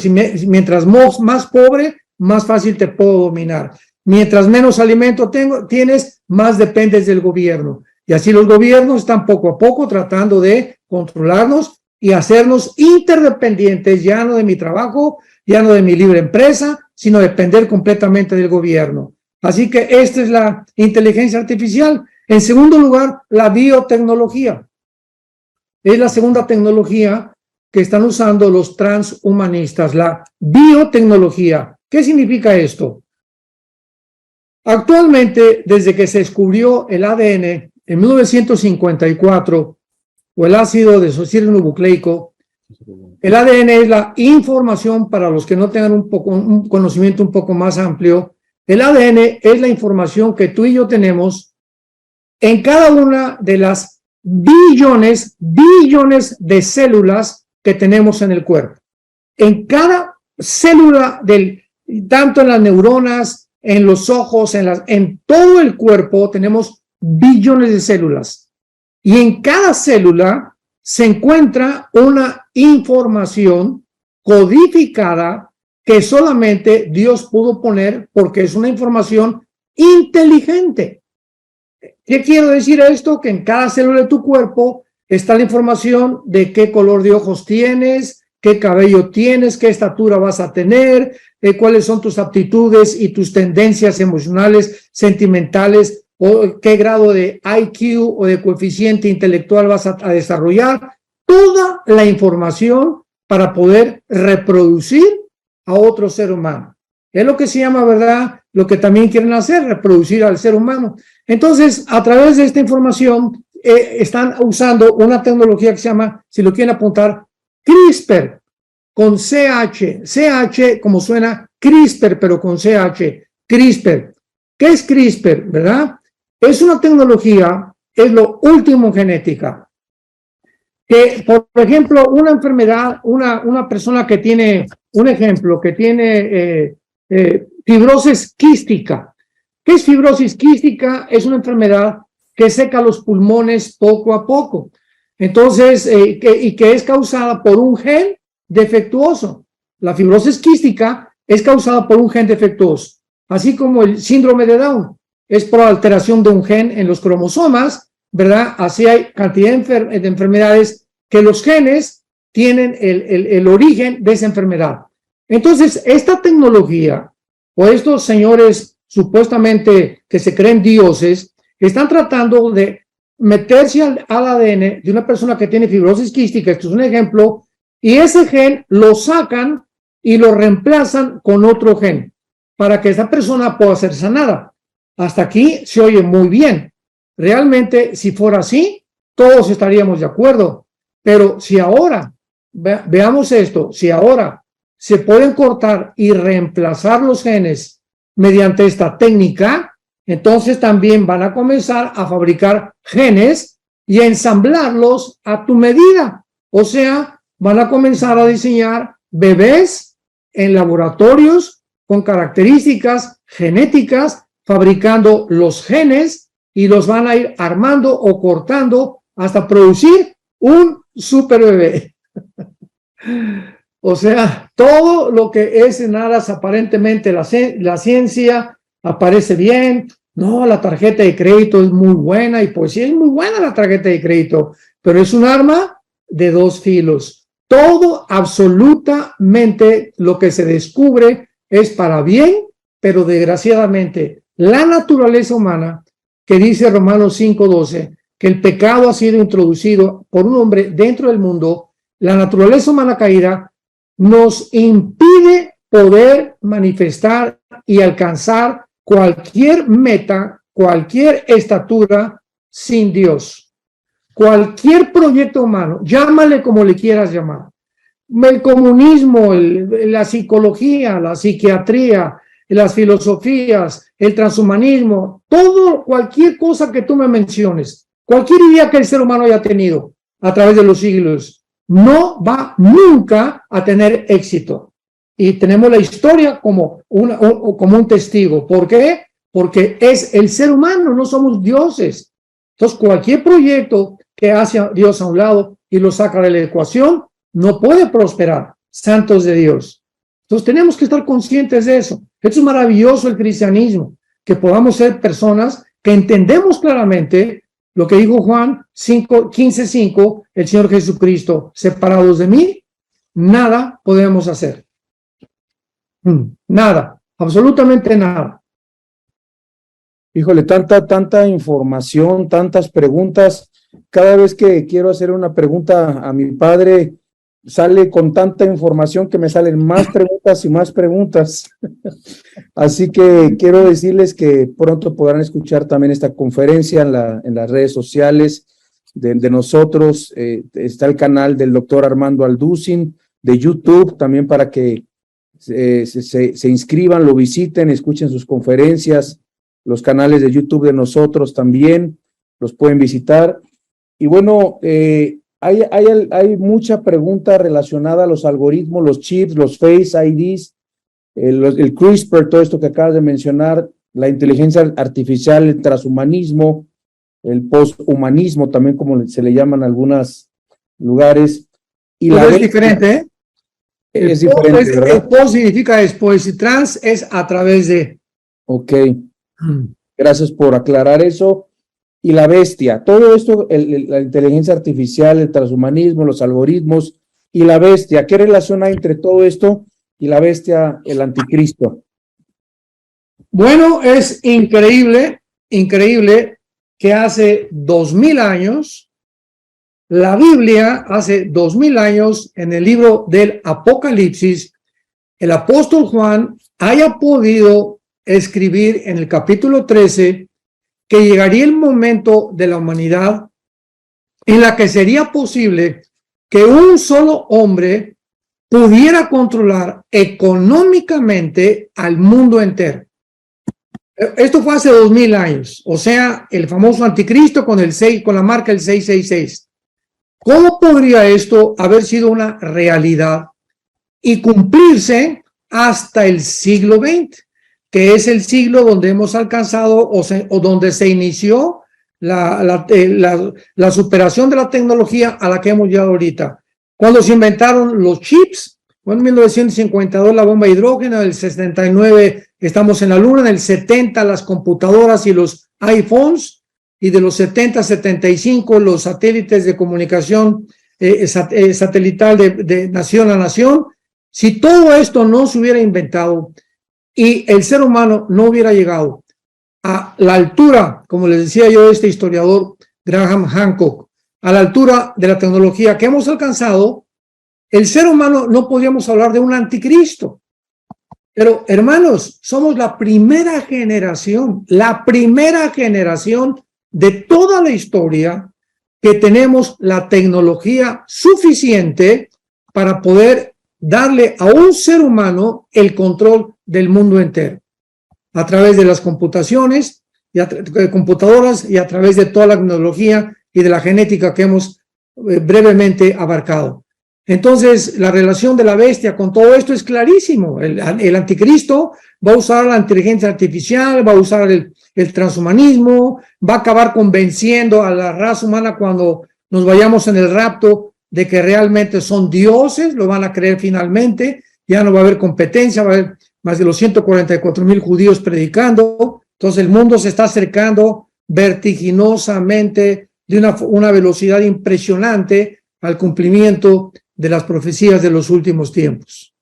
mientras más pobre, más fácil te puedo dominar. Mientras menos alimento tienes, más dependes del gobierno. Y así los gobiernos están poco a poco tratando de controlarnos y hacernos interdependientes, ya no de mi trabajo, ya no de mi libre empresa, sino depender completamente del gobierno. Así que esta es la inteligencia artificial. En segundo lugar, la biotecnología. Es la segunda tecnología que están usando los transhumanistas, la biotecnología. ¿Qué significa esto? Actualmente, desde que se descubrió el ADN en 1954, o el ácido desoxirribonucleico. El ADN es la información, para los que no tengan un conocimiento un poco más amplio, el ADN es la información que tú y yo tenemos en cada una de las billones de células que tenemos en el cuerpo. En cada célula, tanto en las neuronas, en los ojos, en todo el cuerpo tenemos billones de células. Y en cada célula se encuentra una información codificada que solamente Dios pudo poner porque es una información inteligente. ¿Qué quiero decir esto? Que en cada célula de tu cuerpo está la información de qué color de ojos tienes, qué cabello tienes, qué estatura vas a tener, cuáles son tus aptitudes y tus tendencias emocionales, sentimentales, o qué grado de IQ o de coeficiente intelectual vas a desarrollar. Toda la información para poder reproducir a otro ser humano. Es lo que se llama, ¿verdad? Lo que también quieren hacer, reproducir al ser humano. Entonces, a través de esta información, están usando una tecnología que se llama, si lo quieren apuntar, CRISPR, con CH. CH, como suena CRISPR, pero con CH. CRISPR. ¿Qué es CRISPR, verdad? Es una tecnología, es lo último en genética. Que, por ejemplo, una enfermedad, una persona que tiene, un ejemplo, que tiene fibrosis quística. ¿Qué es fibrosis quística? Es una enfermedad que seca los pulmones poco a poco. Entonces, que es causada por un gen defectuoso. La fibrosis quística es causada por un gen defectuoso, así como el síndrome de Down es por alteración de un gen en los cromosomas, ¿verdad? Así hay cantidad de enfermedades que los genes tienen el origen de esa enfermedad. Entonces, esta tecnología, o estos señores supuestamente que se creen dioses, están tratando de meterse al ADN de una persona que tiene fibrosis quística, esto es un ejemplo, y ese gen lo sacan y lo reemplazan con otro gen para que esa persona pueda ser sanada. Hasta aquí se oye muy bien. Realmente, si fuera así, todos estaríamos de acuerdo. Pero si ahora, veamos esto, si ahora se pueden cortar y reemplazar los genes mediante esta técnica, entonces también van a comenzar a fabricar genes y a ensamblarlos a tu medida. O sea, van a comenzar a diseñar bebés en laboratorios con características genéticas, fabricando los genes y los van a ir armando o cortando hasta producir un super bebé. O sea, todo lo que es en aras aparentemente la ciencia aparece bien. No, la tarjeta de crédito es muy buena, y pues sí es muy buena la tarjeta de crédito, pero es un arma de dos filos. Todo, absolutamente, lo que se descubre es para bien, pero desgraciadamente la naturaleza humana, que dice Romanos 5:12, que el pecado ha sido introducido por un hombre dentro del mundo, la naturaleza humana caída nos impide poder manifestar y alcanzar cualquier meta, cualquier estatura sin Dios. Cualquier proyecto humano, llámale como le quieras llamar. El comunismo, la psicología, la psiquiatría, las filosofías, el transhumanismo, todo, cualquier cosa que tú me menciones, cualquier idea que el ser humano haya tenido a través de los siglos, no va nunca a tener éxito. Y tenemos la historia como un testigo. ¿Por qué? Porque es el ser humano, no somos dioses. Entonces, cualquier proyecto que hace a Dios a un lado y lo saca de la ecuación, no puede prosperar. Santos de Dios. Entonces, tenemos que estar conscientes de eso. Esto es maravilloso el cristianismo, que podamos ser personas que entendemos claramente lo que dijo Juan 15:5, el Señor Jesucristo: separados de mí, nada podemos hacer. Nada, absolutamente nada. Híjole, tanta información, tantas preguntas. Cada vez que quiero hacer una pregunta a mi padre, sale con tanta información que me salen más preguntas y más preguntas. Así que quiero decirles que pronto podrán escuchar también esta conferencia en las redes sociales. de nosotros. Está el canal del doctor Armando Alducin de YouTube, también para que se inscriban, lo visiten, escuchen sus conferencias. Los canales de YouTube de nosotros también los pueden visitar. Y bueno, hay mucha pregunta relacionada a los algoritmos, los chips, los Face IDs, el CRISPR, todo esto que acabas de mencionar, la inteligencia artificial, el transhumanismo, el posthumanismo, también como se le llaman en algunos lugares. Y pero es diferente, ¿eh? Es diferente, ¿verdad? El post significa después y trans es a través de. Ok, gracias por aclarar eso. Y la bestia, todo esto, la inteligencia artificial, el transhumanismo, los algoritmos y la bestia, ¿qué relación hay entre todo esto y la bestia, el anticristo? Bueno, es increíble que hace 2000 años, la Biblia, hace 2000 años, en el libro del Apocalipsis, el apóstol Juan haya podido escribir en el capítulo 13 que llegaría el momento de la humanidad en la que sería posible que un solo hombre pudiera controlar económicamente al mundo entero. Esto fue hace 2000 años, o sea, el famoso anticristo con la marca el 666. ¿Cómo podría esto haber sido una realidad y cumplirse hasta el siglo XX, que es el siglo donde hemos alcanzado o donde se inició la superación de la tecnología a la que hemos llegado ahorita? Cuando se inventaron los chips, en 1952 la bomba de hidrógeno, en el 69 estamos en la luna, en el 70 las computadoras y los iPhones, y de los 70 a 75 los satélites de comunicación satelital de nación a nación. Si todo esto no se hubiera inventado y el ser humano no hubiera llegado a la altura, como les decía yo, este historiador Graham Hancock, a la altura de la tecnología que hemos alcanzado, el ser humano no podríamos hablar de un anticristo. Pero, hermanos, somos la primera generación de toda la historia que tenemos la tecnología suficiente para poder darle a un ser humano el control del mundo entero, a través de las computaciones, computadoras y a través de toda la tecnología y de la genética que hemos brevemente abarcado. Entonces, la relación de la bestia con todo esto es clarísimo. El anticristo va a usar la inteligencia artificial, va a usar el transhumanismo, va a acabar convenciendo a la raza humana cuando nos vayamos en el rapto de que realmente son dioses, lo van a creer finalmente, ya no va a haber competencia, va a haber más de los 144,000 judíos predicando. Entonces el mundo se está acercando vertiginosamente de una velocidad impresionante al cumplimiento de las profecías de los últimos tiempos.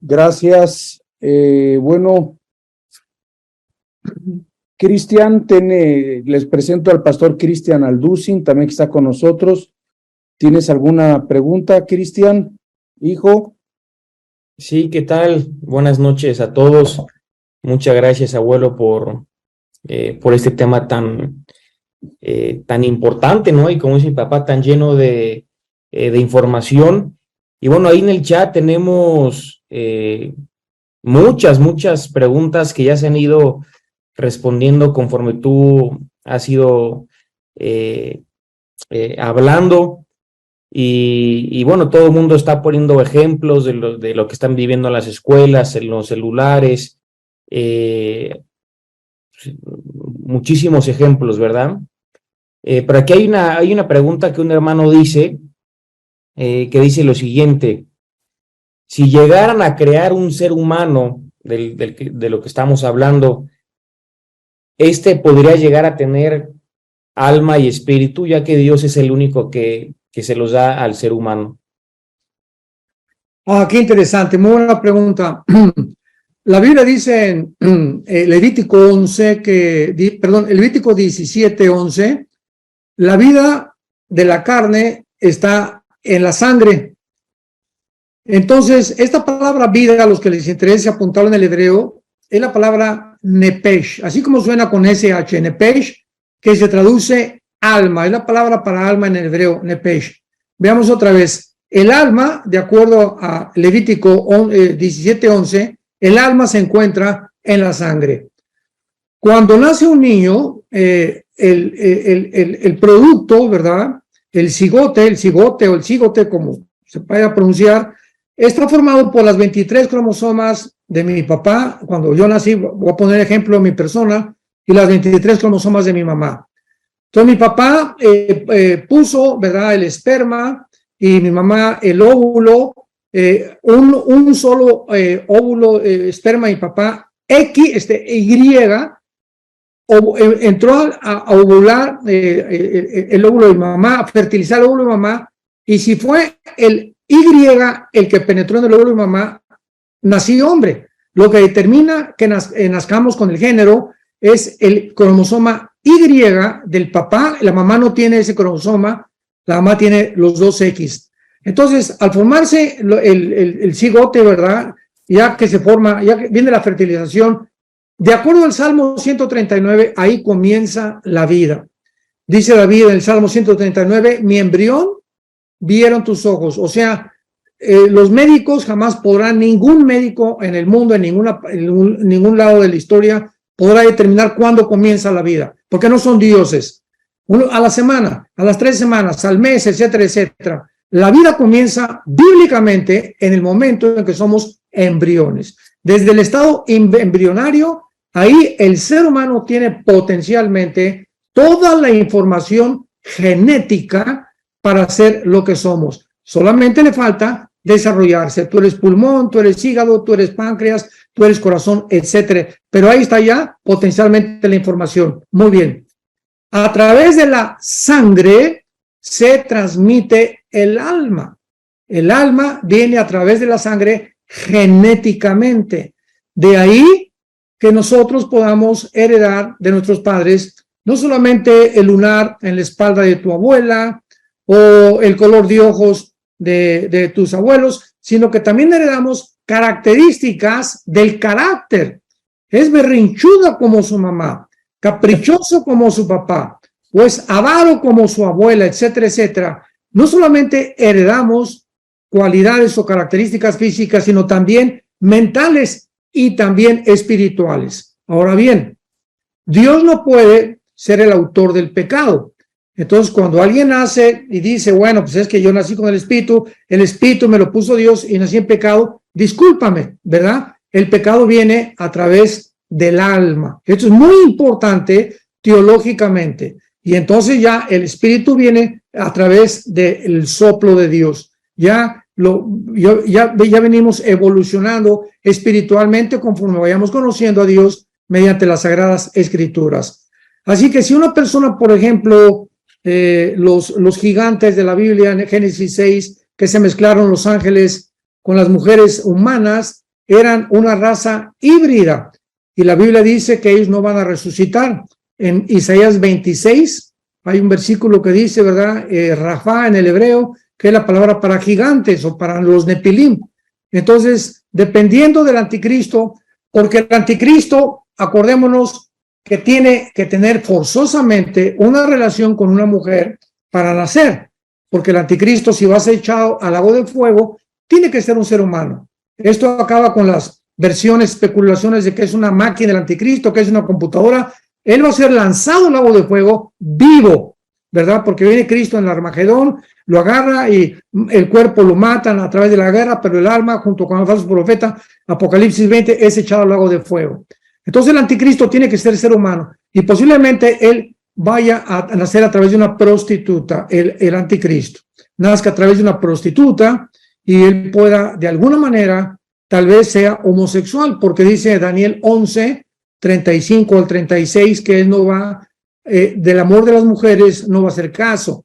Gracias. Bueno, Cristian, les presento al pastor Cristian Alducin, también que está con nosotros. ¿Tienes alguna pregunta, Cristian, hijo? Sí, ¿qué tal? Buenas noches a todos. Muchas gracias, abuelo, por este tema tan importante, ¿no? Y como dice mi papá, tan lleno de información. Y bueno, ahí en el chat tenemos muchas preguntas que ya se han ido respondiendo conforme tú has ido hablando. Y bueno, todo el mundo está poniendo ejemplos de lo que están viviendo en las escuelas, en los celulares, muchísimos ejemplos, ¿verdad? Pero aquí hay una pregunta que un hermano dice, que dice lo siguiente: si llegaran a crear un ser humano de lo que estamos hablando, podría llegar a tener alma y espíritu, ya que Dios es el único que se los da al ser humano. Qué interesante, muy buena pregunta. La Biblia dice en Levítico 17:11, la vida de la carne está en la sangre. Entonces, esta palabra vida, a los que les interese apuntarlo en el hebreo, es la palabra nepesh, así como suena con SH, nepesh, que se traduce alma, es la palabra para alma en el hebreo, nepesh. Veamos otra vez, el alma, de acuerdo a Levítico 17:11, el alma se encuentra en la sangre. Cuando nace un niño, el producto, ¿verdad? El cigote o el cigote, como se vaya a pronunciar, está formado por las 23 cromosomas de mi papá. Cuando yo nací, voy a poner ejemplo de mi persona, y las 23 cromosomas de mi mamá. Entonces mi papá puso, ¿verdad?, el esperma, y mi mamá el óvulo, un solo óvulo, esperma, y papá Y, entró a ovular el óvulo de mi mamá, a fertilizar el óvulo de mi mamá, y si fue el Y el que penetró en el óvulo de mi mamá, nací hombre. Lo que determina que nazcamos con el género es el cromosoma Y del papá. La mamá no tiene ese cromosoma, la mamá tiene los dos X. Entonces, al formarse el cigote, ¿verdad?, ya que se forma, ya que viene la fertilización, de acuerdo al Salmo 139, ahí comienza la vida. Dice David en el Salmo 139, mi embrión vieron tus ojos. O sea, los médicos jamás podrán, ningún médico en el mundo, en ningún lado de la historia, podrá determinar cuándo comienza la vida, porque no son dioses. A la semana, a las 3 semanas, al mes, etcétera, etcétera. La vida comienza bíblicamente en el momento en que somos embriones. Desde el estado embrionario, ahí el ser humano tiene potencialmente toda la información genética para ser lo que somos. Solamente le falta desarrollarse. Tú eres pulmón, tú eres hígado, tú eres páncreas, tú eres corazón, etcétera. Pero ahí está ya potencialmente la información. Muy bien. A través de la sangre se transmite el alma. El alma viene a través de la sangre genéticamente. De ahí que nosotros podamos heredar de nuestros padres no solamente el lunar en la espalda de tu abuela o el color de ojos de tus abuelos, sino que también heredamos características del carácter. Es berrinchuda como su mamá, caprichoso como su papá, o es avaro como su abuela, etcétera, etcétera. No solamente heredamos cualidades o características físicas, sino también mentales y también espirituales. Ahora bien, Dios no puede ser el autor del pecado. Entonces, cuando alguien nace y dice, bueno, pues es que yo nací con el Espíritu me lo puso Dios y nací en pecado, discúlpame, ¿verdad? El pecado viene a través del alma. Esto es muy importante teológicamente. Y entonces ya el Espíritu viene a través del soplo de Dios. Ya venimos evolucionando espiritualmente conforme vayamos conociendo a Dios mediante las Sagradas Escrituras. Así que si una persona, por ejemplo, los gigantes de la Biblia en Génesis 6, que se mezclaron los ángeles con las mujeres humanas, eran una raza híbrida. Y la Biblia dice que ellos no van a resucitar. En Isaías 26 hay un versículo que dice, ¿verdad? Rafá en el hebreo, que es la palabra para gigantes o para los nepilim. Entonces, dependiendo del anticristo, porque el anticristo, acordémonos, que tiene que tener forzosamente una relación con una mujer para nacer, porque el anticristo, si va a ser echado al lago de fuego, tiene que ser un ser humano. Esto acaba con las versiones, especulaciones de que es una máquina del anticristo, que es una computadora. Él va a ser lanzado al lago de fuego vivo, ¿verdad? Porque viene Cristo en el Armagedón, lo agarra y el cuerpo lo matan a través de la guerra, pero el alma, junto con el falso profeta, Apocalipsis 20, es echado al lago de fuego. Entonces el anticristo tiene que ser humano y posiblemente él vaya a nacer a través de una prostituta, el anticristo. Nazca a través de una prostituta y él pueda, de alguna manera, tal vez sea homosexual, porque dice Daniel 11, 35 al 36, que él no va, del amor de las mujeres no va a hacer caso.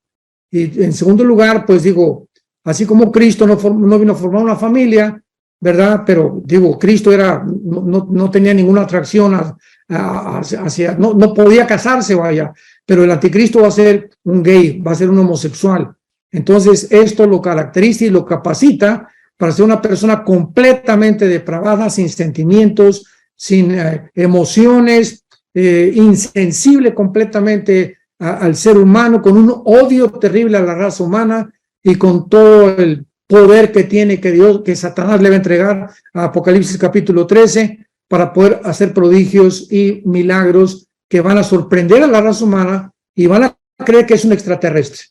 Y en segundo lugar, pues digo, así como Cristo no vino a formar una familia, ¿verdad? Pero digo, Cristo no tenía ninguna atracción hacia, no podía casarse, vaya, pero el anticristo va a ser un gay, va a ser un homosexual. Entonces, esto lo caracteriza y lo capacita para ser una persona completamente depravada, sin sentimientos, sin emociones, insensible completamente al ser humano, con un odio terrible a la raza humana y con todo el poder que tiene que Satanás le va a entregar a Apocalipsis capítulo 13 para poder hacer prodigios y milagros que van a sorprender a la raza humana y van a creer que es un extraterrestre.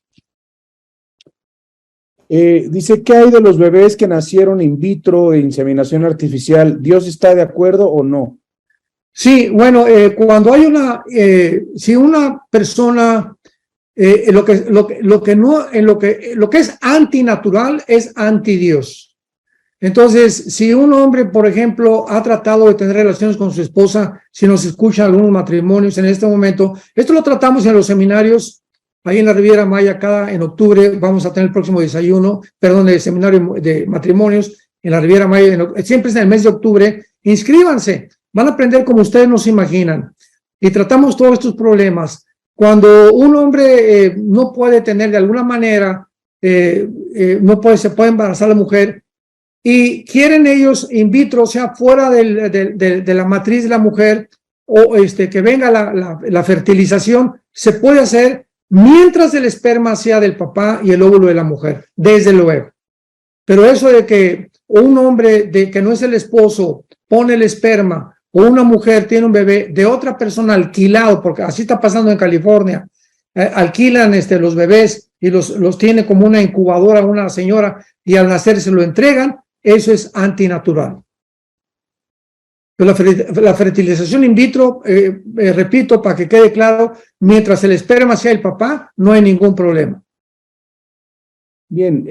Dice, ¿qué hay de los bebés que nacieron in vitro e inseminación artificial? ¿Dios está de acuerdo o no? Sí, bueno, cuando hay si una persona, lo que es antinatural es antidios. Entonces, si un hombre, por ejemplo, ha tratado de tener relaciones con su esposa, si nos escuchan algunos matrimonios en este momento, esto lo tratamos en los seminarios, ahí en la Riviera Maya, en octubre vamos a tener el próximo el seminario de matrimonios en la Riviera Maya, siempre es en el mes de octubre. Inscríbanse, van a aprender como ustedes no se imaginan. Y tratamos todos estos problemas. Cuando un hombre no puede tener de alguna manera, se puede embarazar a la mujer, y quieren ellos in vitro, o sea, fuera de la matriz de la mujer, o que venga la fertilización, se puede hacer mientras el esperma sea del papá y el óvulo de la mujer, desde luego. Pero eso de que un hombre que no es el esposo pone el esperma, o una mujer tiene un bebé de otra persona alquilado, porque así está pasando en California, alquilan los bebés y los tiene como una incubadora una señora, y al nacer se lo entregan. Eso es antinatural. Pero la fertilización in vitro, repito, para que quede claro, mientras el esperma sea el papá, no hay ningún problema. Bien,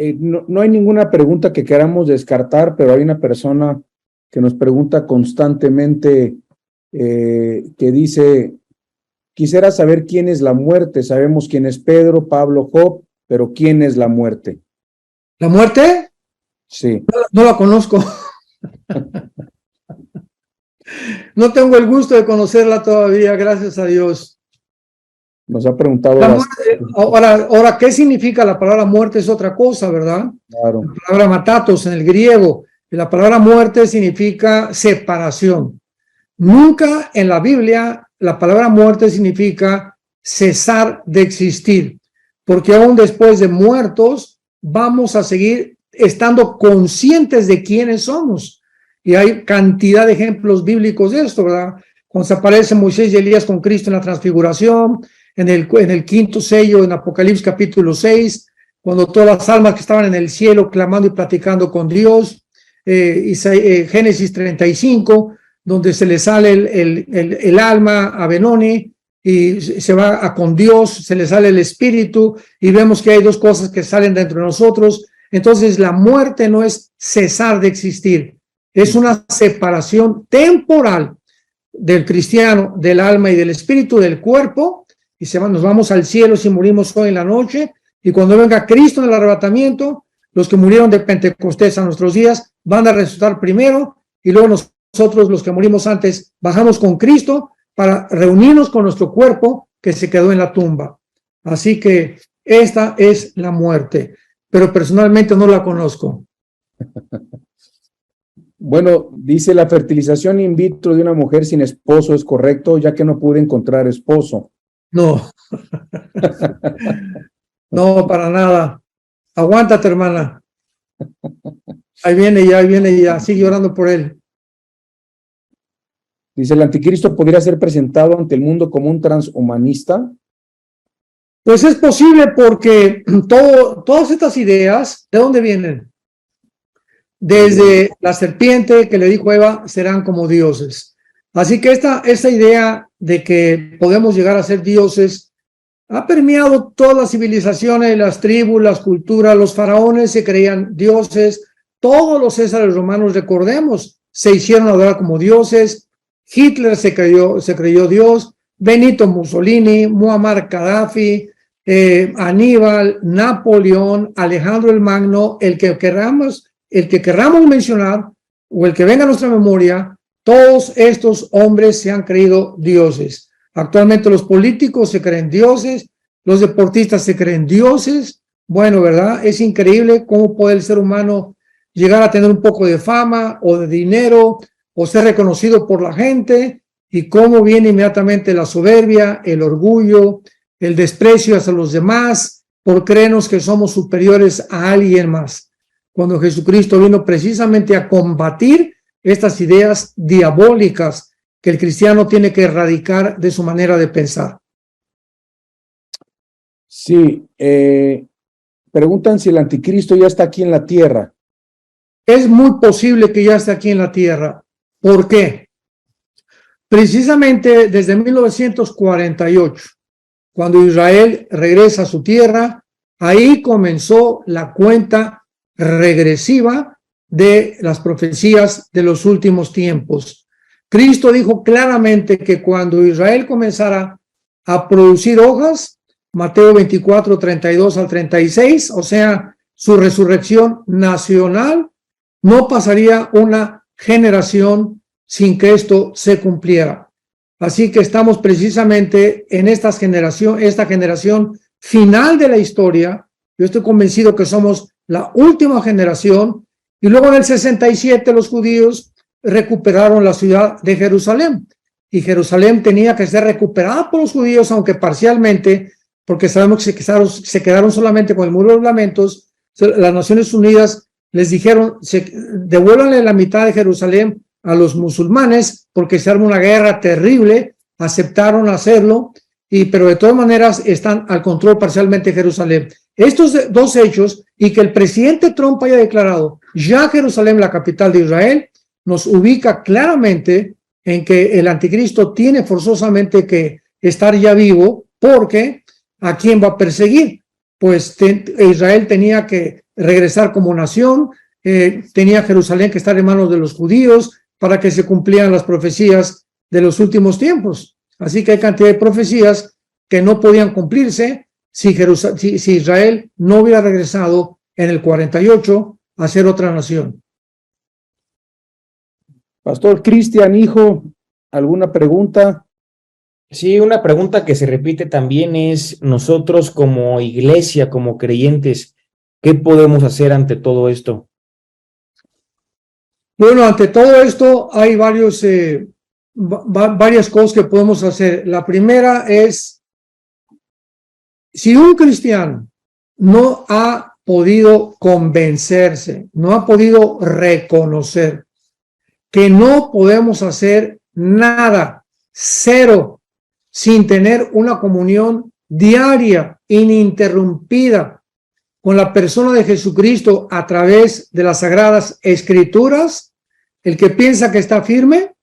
no hay ninguna pregunta que queramos descartar, pero hay una persona que nos pregunta constantemente, que dice, quisiera saber quién es la muerte. Sabemos quién es Pedro, Pablo, Job, pero ¿quién es la muerte? ¿La muerte? Sí. No la conozco. No tengo el gusto de conocerla todavía, gracias a Dios. Nos ha preguntado. Ahora, ¿qué significa la palabra muerte? Es otra cosa, ¿verdad? Claro. La palabra matatos en el griego. Y la palabra muerte significa separación. Nunca en la Biblia la palabra muerte significa cesar de existir, porque aún después de muertos vamos a seguir estando conscientes de quiénes somos. Y hay cantidad de ejemplos bíblicos de esto, ¿verdad? Cuando se aparece Moisés y Elías con Cristo en la transfiguración, en el quinto sello, en Apocalipsis capítulo 6, cuando todas las almas que estaban en el cielo clamando y platicando con Dios, Génesis 35, donde se le sale el alma a Benoni y se va con Dios, se le sale el espíritu y vemos que hay dos cosas que salen dentro de nosotros. Entonces la muerte no es cesar de existir, es una separación temporal del cristiano, del alma y del espíritu, del cuerpo, y nos vamos al cielo si morimos hoy en la noche, y cuando venga Cristo en el arrebatamiento, los que murieron de Pentecostés a nuestros días van a resucitar primero, y luego nosotros, los que morimos antes, bajamos con Cristo para reunirnos con nuestro cuerpo que se quedó en la tumba. Así que esta es la muerte, pero personalmente no la conozco. Bueno, dice, la fertilización in vitro de una mujer sin esposo es correcto, ya que no pude encontrar esposo. No. No, para nada. Aguántate, hermana. Ahí viene ya, sigue orando por él. Dice, ¿el anticristo podría ser presentado ante el mundo como un transhumanista? Pues es posible porque todas estas ideas, ¿de dónde vienen? Desde la serpiente que le dijo a Eva, serán como dioses. Así que esta idea de que podemos llegar a ser dioses ha permeado todas las civilizaciones, las tribus, las culturas. Los faraones se creían dioses, todos los césares romanos, recordemos, se hicieron adorar como dioses. Hitler se creyó Dios, Benito Mussolini, Muammar Gaddafi, Aníbal, Napoleón, Alejandro el Magno, el que querramos mencionar o el que venga a nuestra memoria, todos estos hombres se han creído dioses. Actualmente los políticos se creen dioses, los deportistas se creen dioses. Bueno, ¿verdad? Es increíble cómo puede el ser humano llegar a tener un poco de fama o de dinero o ser reconocido por la gente y cómo viene inmediatamente la soberbia, el orgullo, el desprecio hacia los demás, por creernos que somos superiores a alguien más, cuando Jesucristo vino precisamente a combatir estas ideas diabólicas que el cristiano tiene que erradicar de su manera de pensar. Sí, preguntan si el anticristo ya está aquí en la tierra. Es muy posible que ya esté aquí en la tierra. ¿Por qué? Precisamente desde 1948, cuando Israel regresa a su tierra, ahí comenzó la cuenta regresiva de las profecías de los últimos tiempos. Cristo dijo claramente que cuando Israel comenzara a producir hojas, Mateo 24, 32 al 36, o sea, su resurrección nacional, no pasaría una generación sin que esto se cumpliera. Así que estamos precisamente en esta generación final de la historia. Yo estoy convencido que somos la última generación, y luego en el 67 los judíos recuperaron la ciudad de Jerusalén, y Jerusalén tenía que ser recuperada por los judíos, aunque parcialmente, porque sabemos que se quedaron solamente con el muro de los lamentos. Las Naciones Unidas les dijeron, devuélvanle la mitad de Jerusalén a los musulmanes, porque se arma una guerra terrible. Aceptaron hacerlo, pero de todas maneras están al control parcialmente de Jerusalén. Estos dos hechos, y que el presidente Trump haya declarado ya Jerusalén la capital de Israel, nos ubica claramente en que el anticristo tiene forzosamente que estar ya vivo, porque ¿a quién va a perseguir? Pues Israel tenía que regresar como nación, tenía Jerusalén que estar en manos de los judíos para que se cumplieran las profecías de los últimos tiempos. Así que hay cantidad de profecías que no podían cumplirse si Israel no hubiera regresado en el 48 a ser otra nación. Pastor Cristian, hijo, ¿alguna pregunta? Sí, una pregunta que se repite también es, nosotros como iglesia, como creyentes, ¿qué podemos hacer ante todo esto? Bueno, ante todo esto hay varias cosas que podemos hacer. La primera es, si un cristiano no ha podido convencerse, no ha podido reconocer que no podemos hacer nada, cero, sin tener una comunión diaria, ininterrumpida, con la persona de Jesucristo a través de las Sagradas Escrituras, el que piensa que está firme,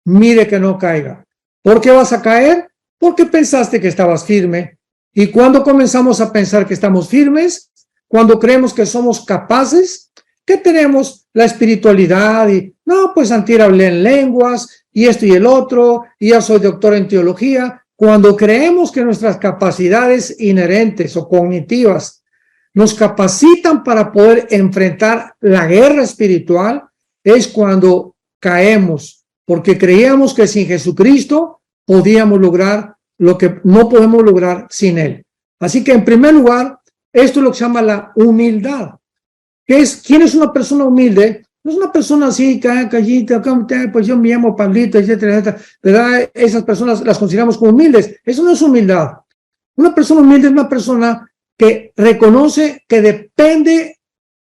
mire que no caiga. ¿Por qué vas a caer? Porque pensaste que estabas firme. Y cuando comenzamos a pensar que estamos firmes, cuando creemos que somos capaces, que tenemos la espiritualidad y, no, pues antier hablé en lenguas y esto y el otro, y ya soy doctor en teología. Cuando creemos que nuestras capacidades inherentes o cognitivas nos capacitan para poder enfrentar la guerra espiritual, es cuando caemos, porque creíamos que sin Jesucristo podíamos lograr lo que no podemos lograr sin Él. Así que en primer lugar, esto es lo que se llama la humildad. ¿Quién es una persona humilde? No es una persona así, callita, pues yo me llamo Pablito, etcétera, etcétera, ¿verdad? Esas personas las consideramos como humildes. Eso no es humildad. Una persona humilde es una persona que reconoce que depende,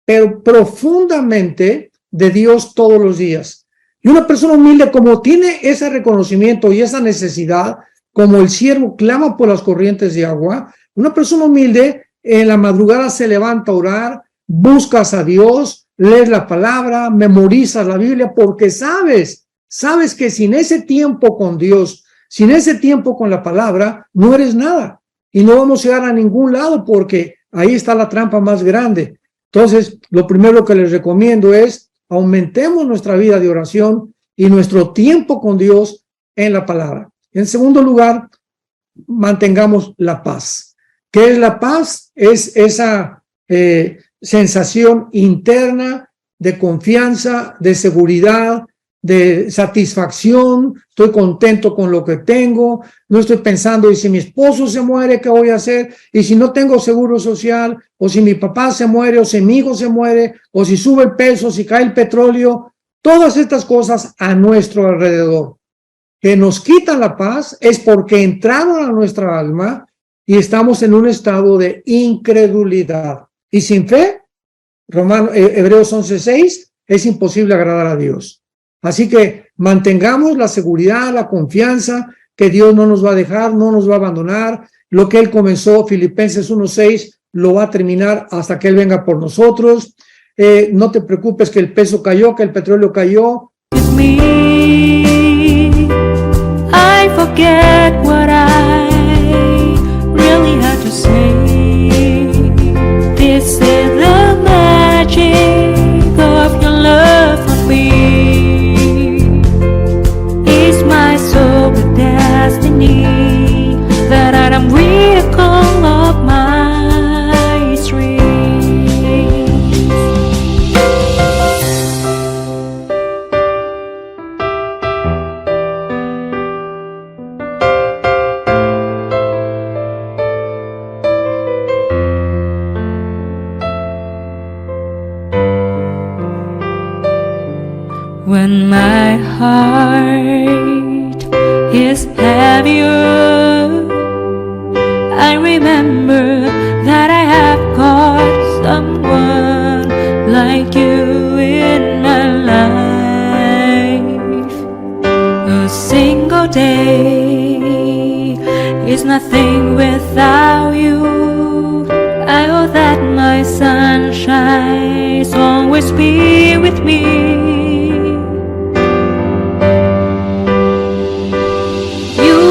pero profundamente, de Dios todos los días. Y una persona humilde, como tiene ese reconocimiento y esa necesidad, como el siervo clama por las corrientes de agua, una persona humilde en la madrugada se levanta a orar, buscas a Dios, lees la palabra, memorizas la Biblia, porque sabes que sin ese tiempo con Dios, sin ese tiempo con la palabra, no eres nada y no vamos a llegar a ningún lado, porque ahí está la trampa más grande. Entonces, lo primero que les recomiendo es aumentemos nuestra vida de oración y nuestro tiempo con Dios en la palabra. En segundo lugar, mantengamos la paz. ¿Qué es la paz? Es esa sensación interna de confianza, de seguridad, de satisfacción. Estoy contento con lo que tengo, no estoy pensando, y si mi esposo se muere, ¿qué voy a hacer? Y si no tengo seguro social, o si mi papá se muere, o si mi hijo se muere, o si sube el peso, si cae el petróleo, todas estas cosas a nuestro alrededor. que nos quitan la paz es porque entraron a nuestra alma y estamos en un estado de incredulidad. Y sin fe, Hebreos 11:6, es imposible agradar a Dios. Así que mantengamos la seguridad, la confianza que Dios no nos va a dejar, no nos va a abandonar. Lo que Él comenzó, Filipenses 1:6, lo va a terminar hasta que Él venga por nosotros. No te preocupes que el peso cayó, que el petróleo cayó. I forget what I really had to say. This is the magic of your love for me. It's my soul destiny that I am miracle of my dreams. When my heart is heavier, I remember that I have got someone like you in my life. A single day is nothing without you. I hope that my sunshine will always be with me.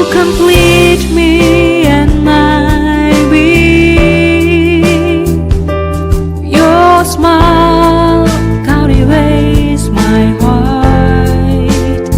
Complete me and my being. Your smile captivates my heart.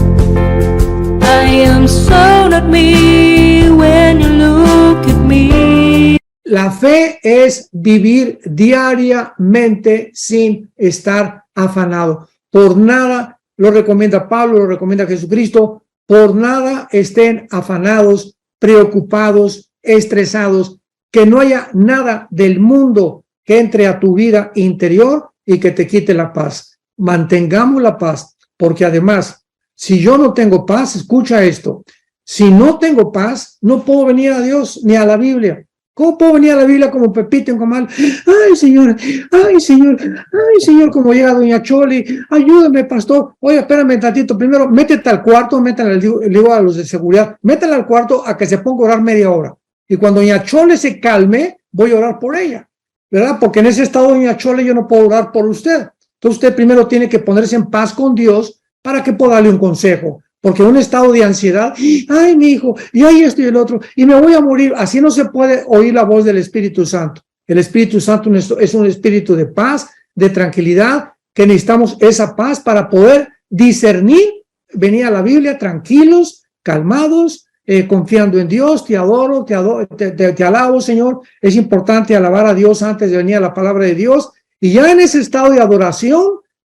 I am so not me when you look at me. La fe es vivir diariamente sin estar afanado. Por nada lo recomienda Pablo, lo recomienda Jesucristo. Por nada estén afanados, preocupados, estresados, que no haya nada del mundo que entre a tu vida interior y que te quite la paz. Mantengamos la paz, porque además, si yo no tengo paz, escucha esto, si no tengo paz, no puedo venir a Dios ni a la Biblia. ¿Cómo puedo venir a la Biblia como Pepito en Comal? Ay, Señor, ay, Señor, ay, Señor, como llega doña Choli, ayúdame, pastor. Oye, espérame tantito, primero, métete al cuarto, métele, le digo a los de seguridad, métele al cuarto a que se ponga a orar media hora. Y cuando doña Chole se calme, voy a orar por ella, ¿verdad? Porque en ese estado, doña Chole, yo no puedo orar por usted. Entonces usted primero tiene que ponerse en paz con Dios para que pueda darle un consejo. Porque un estado de ansiedad, ay, mi hijo, y ay, esto y el otro, y me voy a morir. Así no se puede oír la voz del Espíritu Santo. El Espíritu Santo es un espíritu de paz, de tranquilidad, que necesitamos esa paz para poder discernir, venir a la Biblia tranquilos, calmados, confiando en Dios. Te adoro, te alabo, Señor. Es importante alabar a Dios antes de venir a la palabra de Dios. Y ya en ese estado de adoración,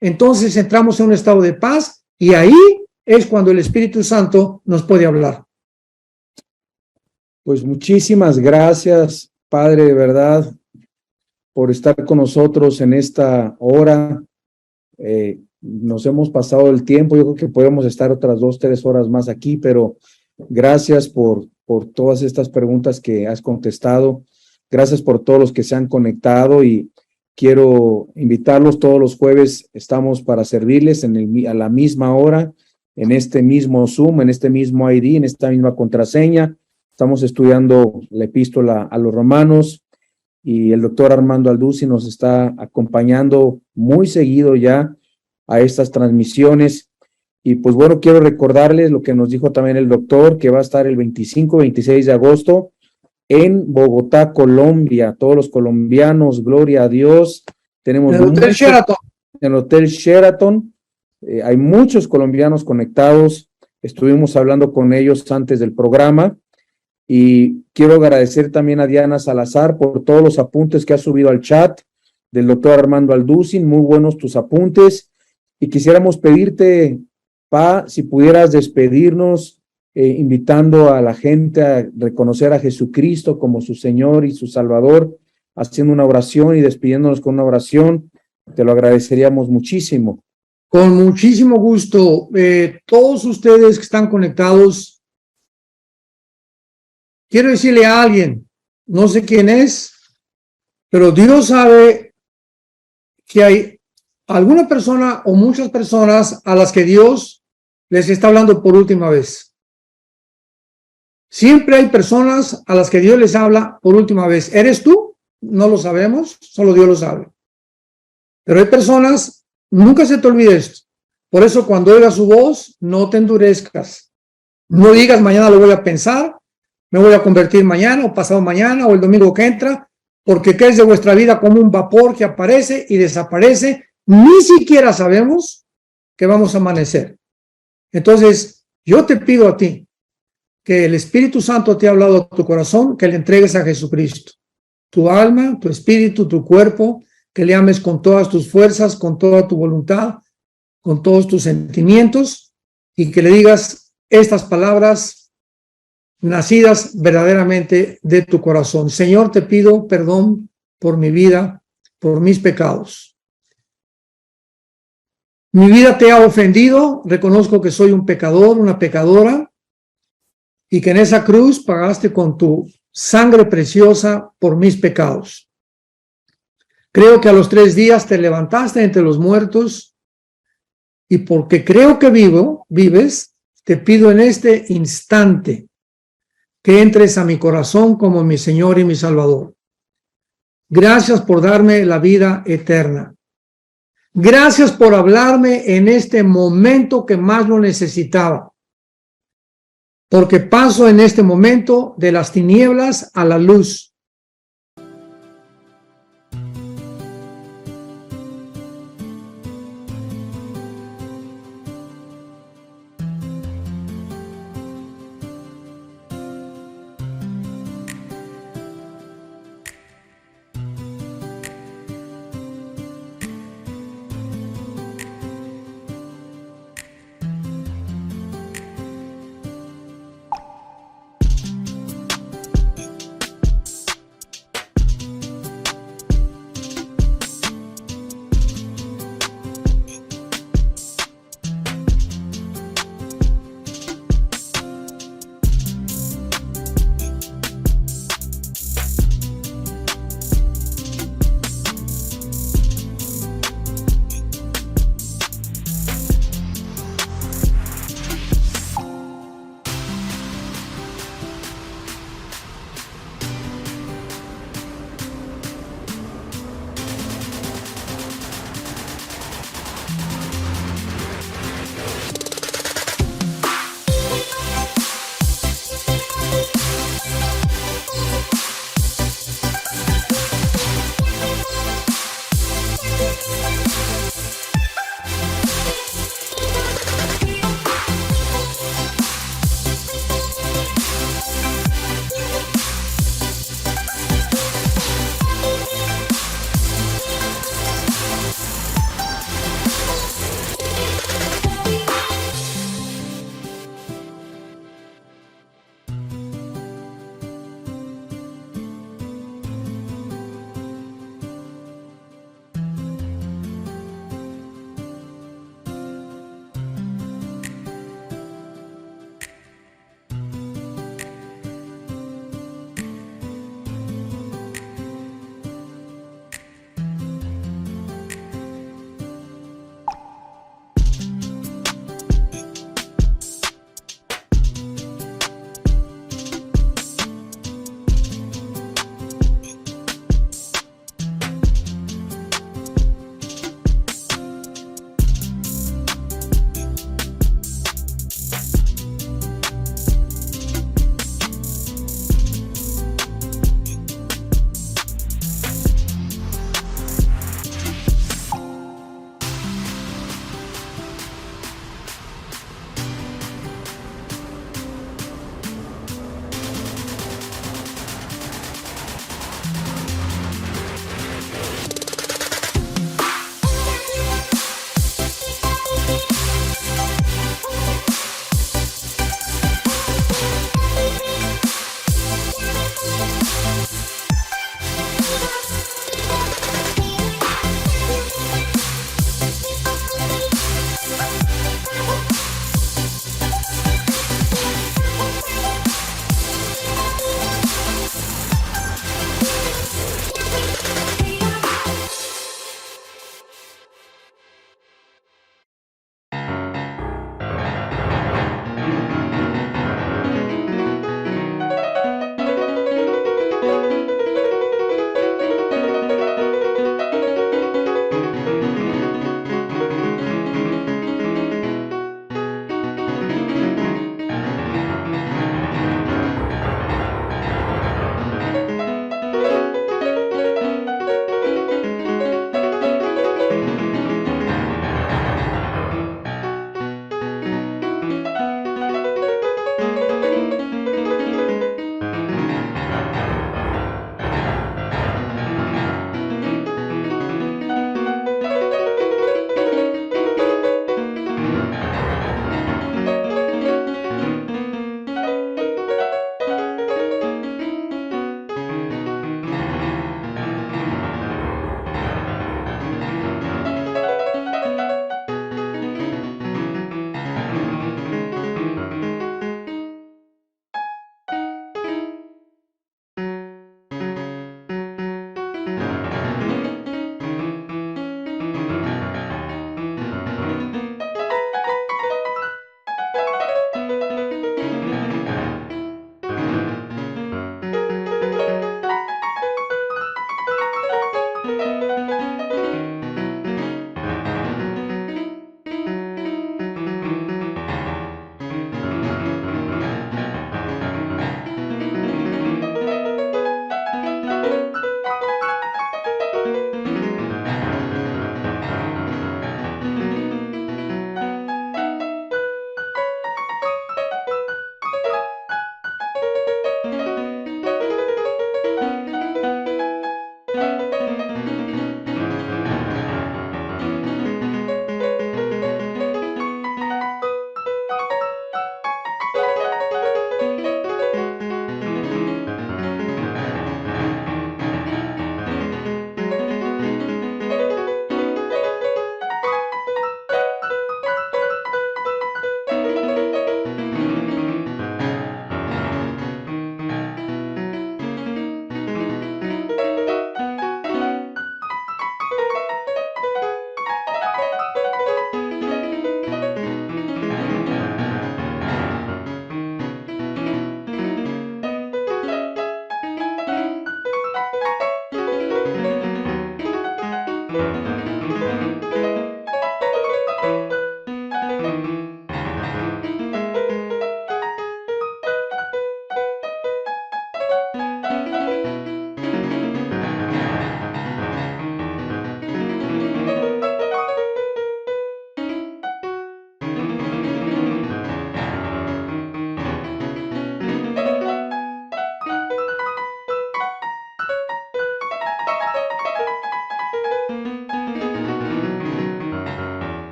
entonces entramos en un estado de paz, y ahí es cuando el Espíritu Santo nos puede hablar. Pues muchísimas gracias, Padre, de verdad, por estar con nosotros en esta hora. Nos hemos pasado el tiempo, yo creo que podemos estar otras 2-3 horas más aquí, pero gracias por todas estas preguntas que has contestado. Gracias por todos los que se han conectado y quiero invitarlos todos los jueves. Estamos para servirles a la misma hora, en este mismo Zoom, en este mismo ID, en esta misma contraseña. Estamos estudiando la epístola a los Romanos y el doctor Armando Alduzzi nos está acompañando muy seguido ya a estas transmisiones. Y pues bueno, quiero recordarles lo que nos dijo también el doctor, que va a estar el 25-26 de agosto en Bogotá, Colombia. Todos los colombianos, gloria a Dios. Tenemos en el Hotel Sheraton. En el Hotel Sheraton. Hay muchos colombianos conectados. Estuvimos hablando con ellos antes del programa y quiero agradecer también a Diana Salazar por todos los apuntes que ha subido al chat del doctor Armando Alduzzi. Muy buenos tus apuntes y quisiéramos pedirte, Pa, si pudieras despedirnos invitando a la gente a reconocer a Jesucristo como su Señor y su Salvador, haciendo una oración y despidiéndonos con una oración. Te lo agradeceríamos muchísimo. Con muchísimo gusto. Todos ustedes que están conectados, quiero decirle a alguien, no sé quién es, pero Dios sabe que hay alguna persona o muchas personas a las que Dios les está hablando por última vez. Siempre hay personas a las que Dios les habla por última vez. ¿Eres tú? No lo sabemos, solo Dios lo sabe. Pero hay personas, nunca se te olvide esto. Por eso cuando oigas su voz, no te endurezcas. No digas mañana lo voy a pensar, me voy a convertir mañana o pasado mañana o el domingo que entra, porque ¿qué es de vuestra vida? Como un vapor que aparece y desaparece. Ni siquiera sabemos que vamos a amanecer. Entonces, yo te pido a ti que el Espíritu Santo te ha hablado a tu corazón, que le entregues a Jesucristo. Tu alma, tu espíritu, tu cuerpo, que le ames con todas tus fuerzas, con toda tu voluntad, con todos tus sentimientos, y que le digas estas palabras nacidas verdaderamente de tu corazón. Señor, te pido perdón por mi vida, por mis pecados. Mi vida te ha ofendido, reconozco que soy un pecador, una pecadora, y que en esa cruz pagaste con tu sangre preciosa por mis pecados. Creo que a los 3 días te levantaste entre los muertos, y porque creo que vives, te pido en este instante que entres a mi corazón como mi Señor y mi Salvador. Gracias por darme la vida eterna. Gracias por hablarme en este momento que más lo necesitaba. Porque paso en este momento de las tinieblas a la luz.